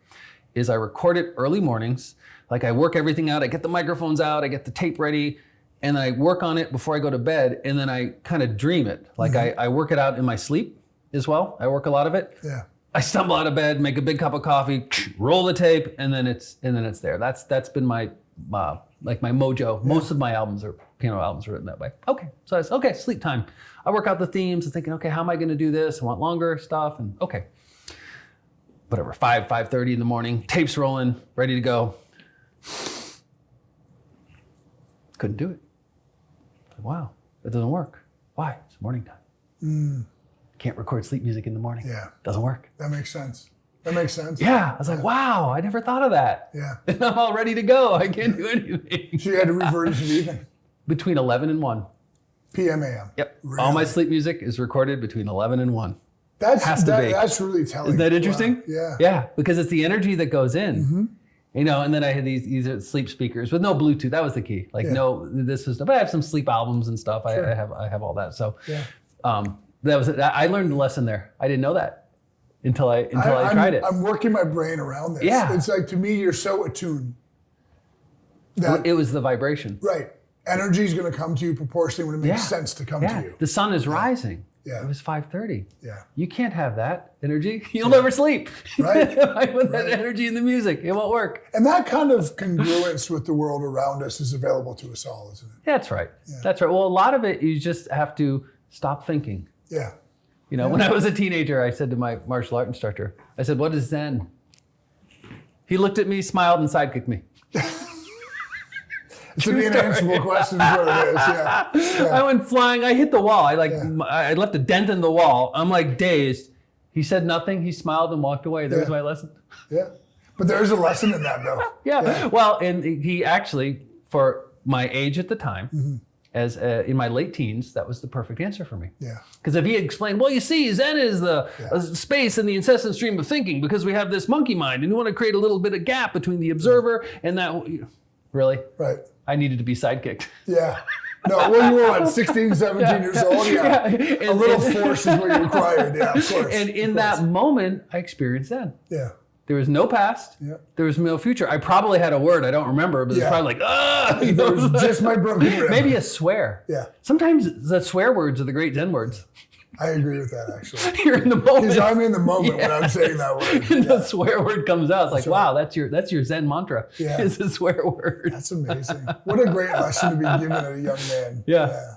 is I record it early mornings. Like I work everything out, I get the microphones out, I get the tape ready, and I work on it before I go to bed, and then I kind of dream it. Like I work it out in my sleep as well. I work a lot of it. Yeah. I stumble out of bed, make a big cup of coffee, roll the tape, and then it's there. That's been my my mojo. Yeah. Most of my piano albums are written that way. Okay, so I said, sleep time. I work out the themes and thinking, okay, how am I going to do this? I want longer stuff, and okay. Whatever, 5:30 in the morning, tapes rolling, ready to go. Couldn't do it. Wow, that doesn't work. Why? It's morning time. Can't record sleep music in the morning. Yeah. Doesn't work. That makes sense. Yeah. I was like, wow, I never thought of that. Yeah. And I'm all ready to go. I can't do anything. So you had to revert it to the evening? Between 11 and 1. PM, AM. Yep. Really? All my sleep music is recorded between 11 and 1. That's really telling. Isn't that interesting? Wow. Yeah. Yeah, because it's the energy that goes in. You know, and then I had these are sleep speakers with no Bluetooth. That was the key. Like this was, but I have some sleep albums and stuff. Sure. I have all that. So that was I learned the lesson there. I didn't know that until I tried it. I'm working my brain around this. Yeah. It's like, to me, you're so attuned. That, it was the vibration. Right. Energy is going to come to you proportionally when it makes sense to come to you. The sun is rising. Yeah. It was 5:30. Yeah. You can't have that energy. You'll never sleep. Right. I put that energy in the music. It won't work. And that kind of congruence with the world around us is available to us all, isn't it? That's right. Yeah. That's right. Well, a lot of it, you just have to stop thinking. Yeah. You know, when I was a teenager, I said to my martial art instructor, I said, "What is Zen?" He looked at me, smiled, and sidekicked me. It's an unanswerable question is what it is. Yeah. I went flying. I hit the wall. I left a dent in the wall. I'm like dazed. He said nothing. He smiled and walked away. There's my lesson. Yeah. But there's a lesson in that, though. Yeah. Well, and he actually, for my age at the time, as in my late teens, that was the perfect answer for me. Yeah. Because if he had explained, well, you see, Zen is the space and the incessant stream of thinking, because we have this monkey mind, and you want to create a little bit of gap between the observer and that. Really? Right. I needed to be sidekicked. Yeah. No, when you were what, 16, 17 years old? Yeah. A little force is what you required. Yeah, of course. And in that moment, I experienced Zen. Yeah. There was no past. Yeah. There was no future. I probably had a word. I don't remember, but it's probably like, It was just my broken rib. Maybe a swear. Yeah. Sometimes the swear words are the great Zen words. I agree with that, actually. You're in the moment. Because I'm in the moment when I'm saying that word. And the swear word comes out. It's like, wow, that's your Zen mantra. Yeah. It's a swear word. That's amazing. What a great lesson to be given at a young man. Yeah.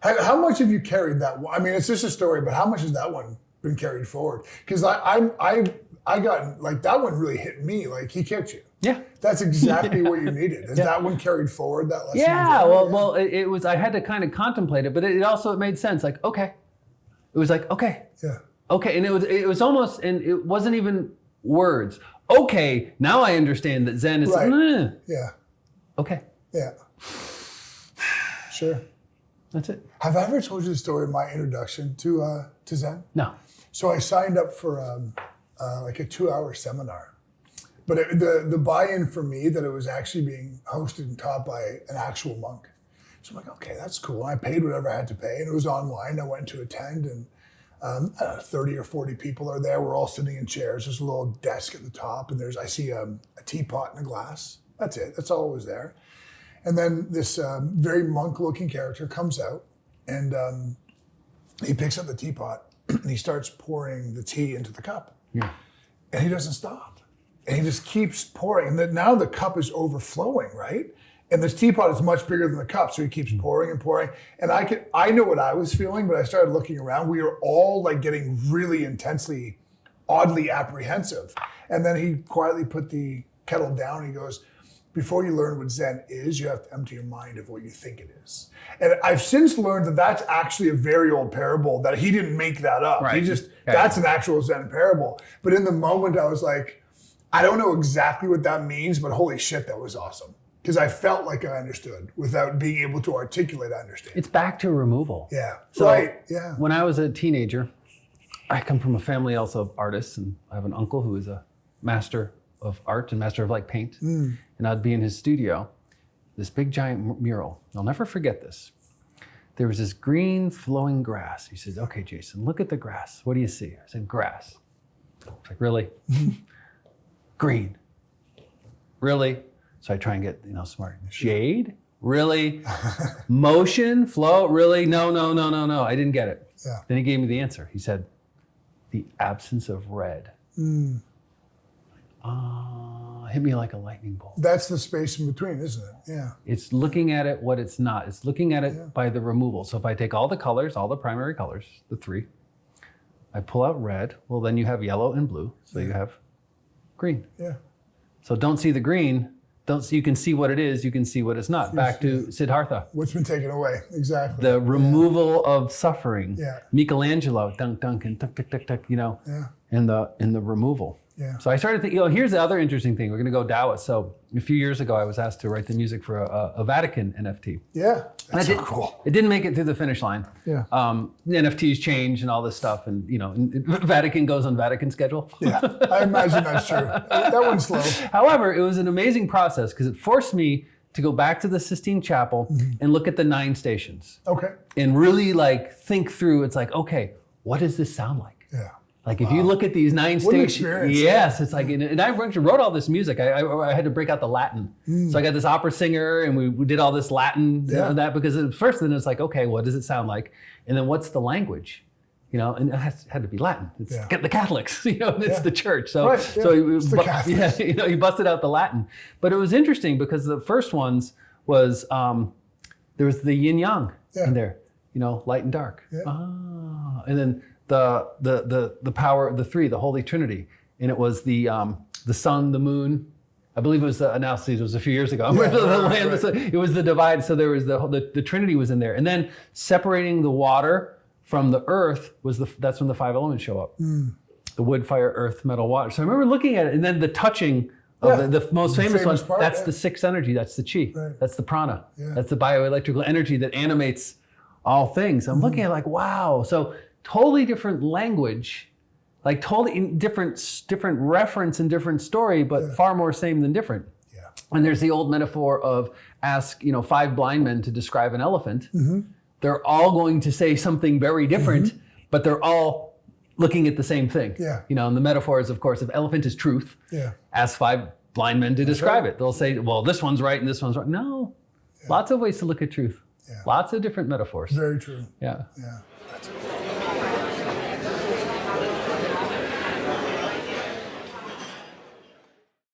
How much have you carried that? I mean, it's just a story, but how much has that one been carried forward? Because I got, like, that one really hit me. Like, he kicked you. Yeah. That's exactly what you needed. Is that one carried forward, that lesson? Yeah. Well, it was, I had to kind of contemplate it, but it also made sense. Like, okay. It was like, okay. Yeah. Okay. And it was almost, and it wasn't even words. Okay. Now I understand that Zen is, yeah. Okay. Yeah. Sure. That's it. Have I ever told you the story of my introduction to Zen? No. So I signed up for like a 2-hour seminar. But the buy-in for me, that it was actually being hosted and taught by an actual monk. So I'm like, okay, that's cool. And I paid whatever I had to pay, and it was online. I went to attend, and 30 or 40 people are there. We're all sitting in chairs. There's a little desk at the top, and I see a teapot and a glass. That's it. That's all was there. And then this very monk-looking character comes out, and he picks up the teapot, and he starts pouring the tea into the cup. Yeah. And he doesn't stop. And he just keeps pouring. And then now the cup is overflowing, right? And this teapot is much bigger than the cup, so he keeps pouring and pouring. And I know what I was feeling, but I started looking around. We were all like getting really intensely, oddly apprehensive. And then he quietly put the kettle down. He goes, before you learn what Zen is, you have to empty your mind of what you think it is. And I've since learned that that's actually a very old parable, that he didn't make that up. Right. That's an actual Zen parable. But in the moment, I was like, I don't know exactly what that means, but holy shit, that was awesome. Because I felt like I understood without being able to articulate I understand. It's back to removal. Yeah. So right. Yeah. When I was a teenager, I come from a family also of artists, and I have an uncle who is a master of art and master of like paint. And I'd be in his studio, this big giant mural. I'll never forget this. There was this green flowing grass. He said, okay, Jason, look at the grass. What do you see? I said, grass. I was like, really? Green. Really? So I try and get, smart. Shade? Really? Motion? Flow? Really? No. I didn't get it. Yeah. Then he gave me the answer. He said, the absence of red. Hit me like a lightning bolt. That's the space in between, isn't it? Yeah. It's looking at it what it's not. It's looking at it by the removal. So if I take all the colors, all the primary colors, the 3, I pull out red, well, then you have yellow and blue. So you have green. Yeah. So don't see the green. You can see what it is. You can see what it's not. Back to Siddhartha. What's been taken away? Exactly. The removal of suffering. Yeah. Michelangelo, dunk, and tuck, tuck, tuck, tuck, Yeah. in the removal. Yeah. So I started thinking, here's the other interesting thing. We're going to go Taoist. So a few years ago, I was asked to write the music for a Vatican NFT. Yeah, that's so cool. It didn't make it through the finish line. Yeah. The NFTs change and all this stuff, and Vatican goes on Vatican schedule. Yeah, I imagine that's true. That one's slow. However, it was an amazing process because it forced me to go back to the Sistine Chapel and look at the 9 stations. Okay. And really think through. It's like, okay, what does this sound like? Yeah. Like if you look at these 9 stations, yes, it's like, and I actually wrote all this music. I had to break out the Latin. So I got this opera singer and we did all this Latin and that because at first then it's like, okay, what does it sound like? And then what's the language? And it had to be Latin. It's the Catholics, and it's the church. So, the Catholics. He busted out the Latin. But it was interesting because the first ones was, there was the yin yang in there, light and dark. Yeah. And then the power of the 3, the Holy Trinity, and it was the sun, the moon. I believe it was the analysis. It was a few years ago. It was the divide. So there was the Trinity was in there, and then separating the water from the earth that's when the 5 elements show up. The wood, fire, earth, metal, water. So I remember looking at it, and then the touching of the most famous one. That's the 6th energy. That's the chi. Right. That's the prana. Yeah. That's the bioelectrical energy that animates all things. I'm looking at wow. So totally different language, like totally different reference and different story, but far more same than different. Yeah. And there's the old metaphor of ask 5 blind men to describe an elephant. They're all going to say something very different, but they're all looking at the same thing. Yeah. And the metaphor is, of course, if elephant is truth, ask 5 blind men to describe it. They'll say, well, this one's right and this one's right. No, lots of ways to look at truth. Yeah. Lots of different metaphors. Very true. Yeah. Yeah. That's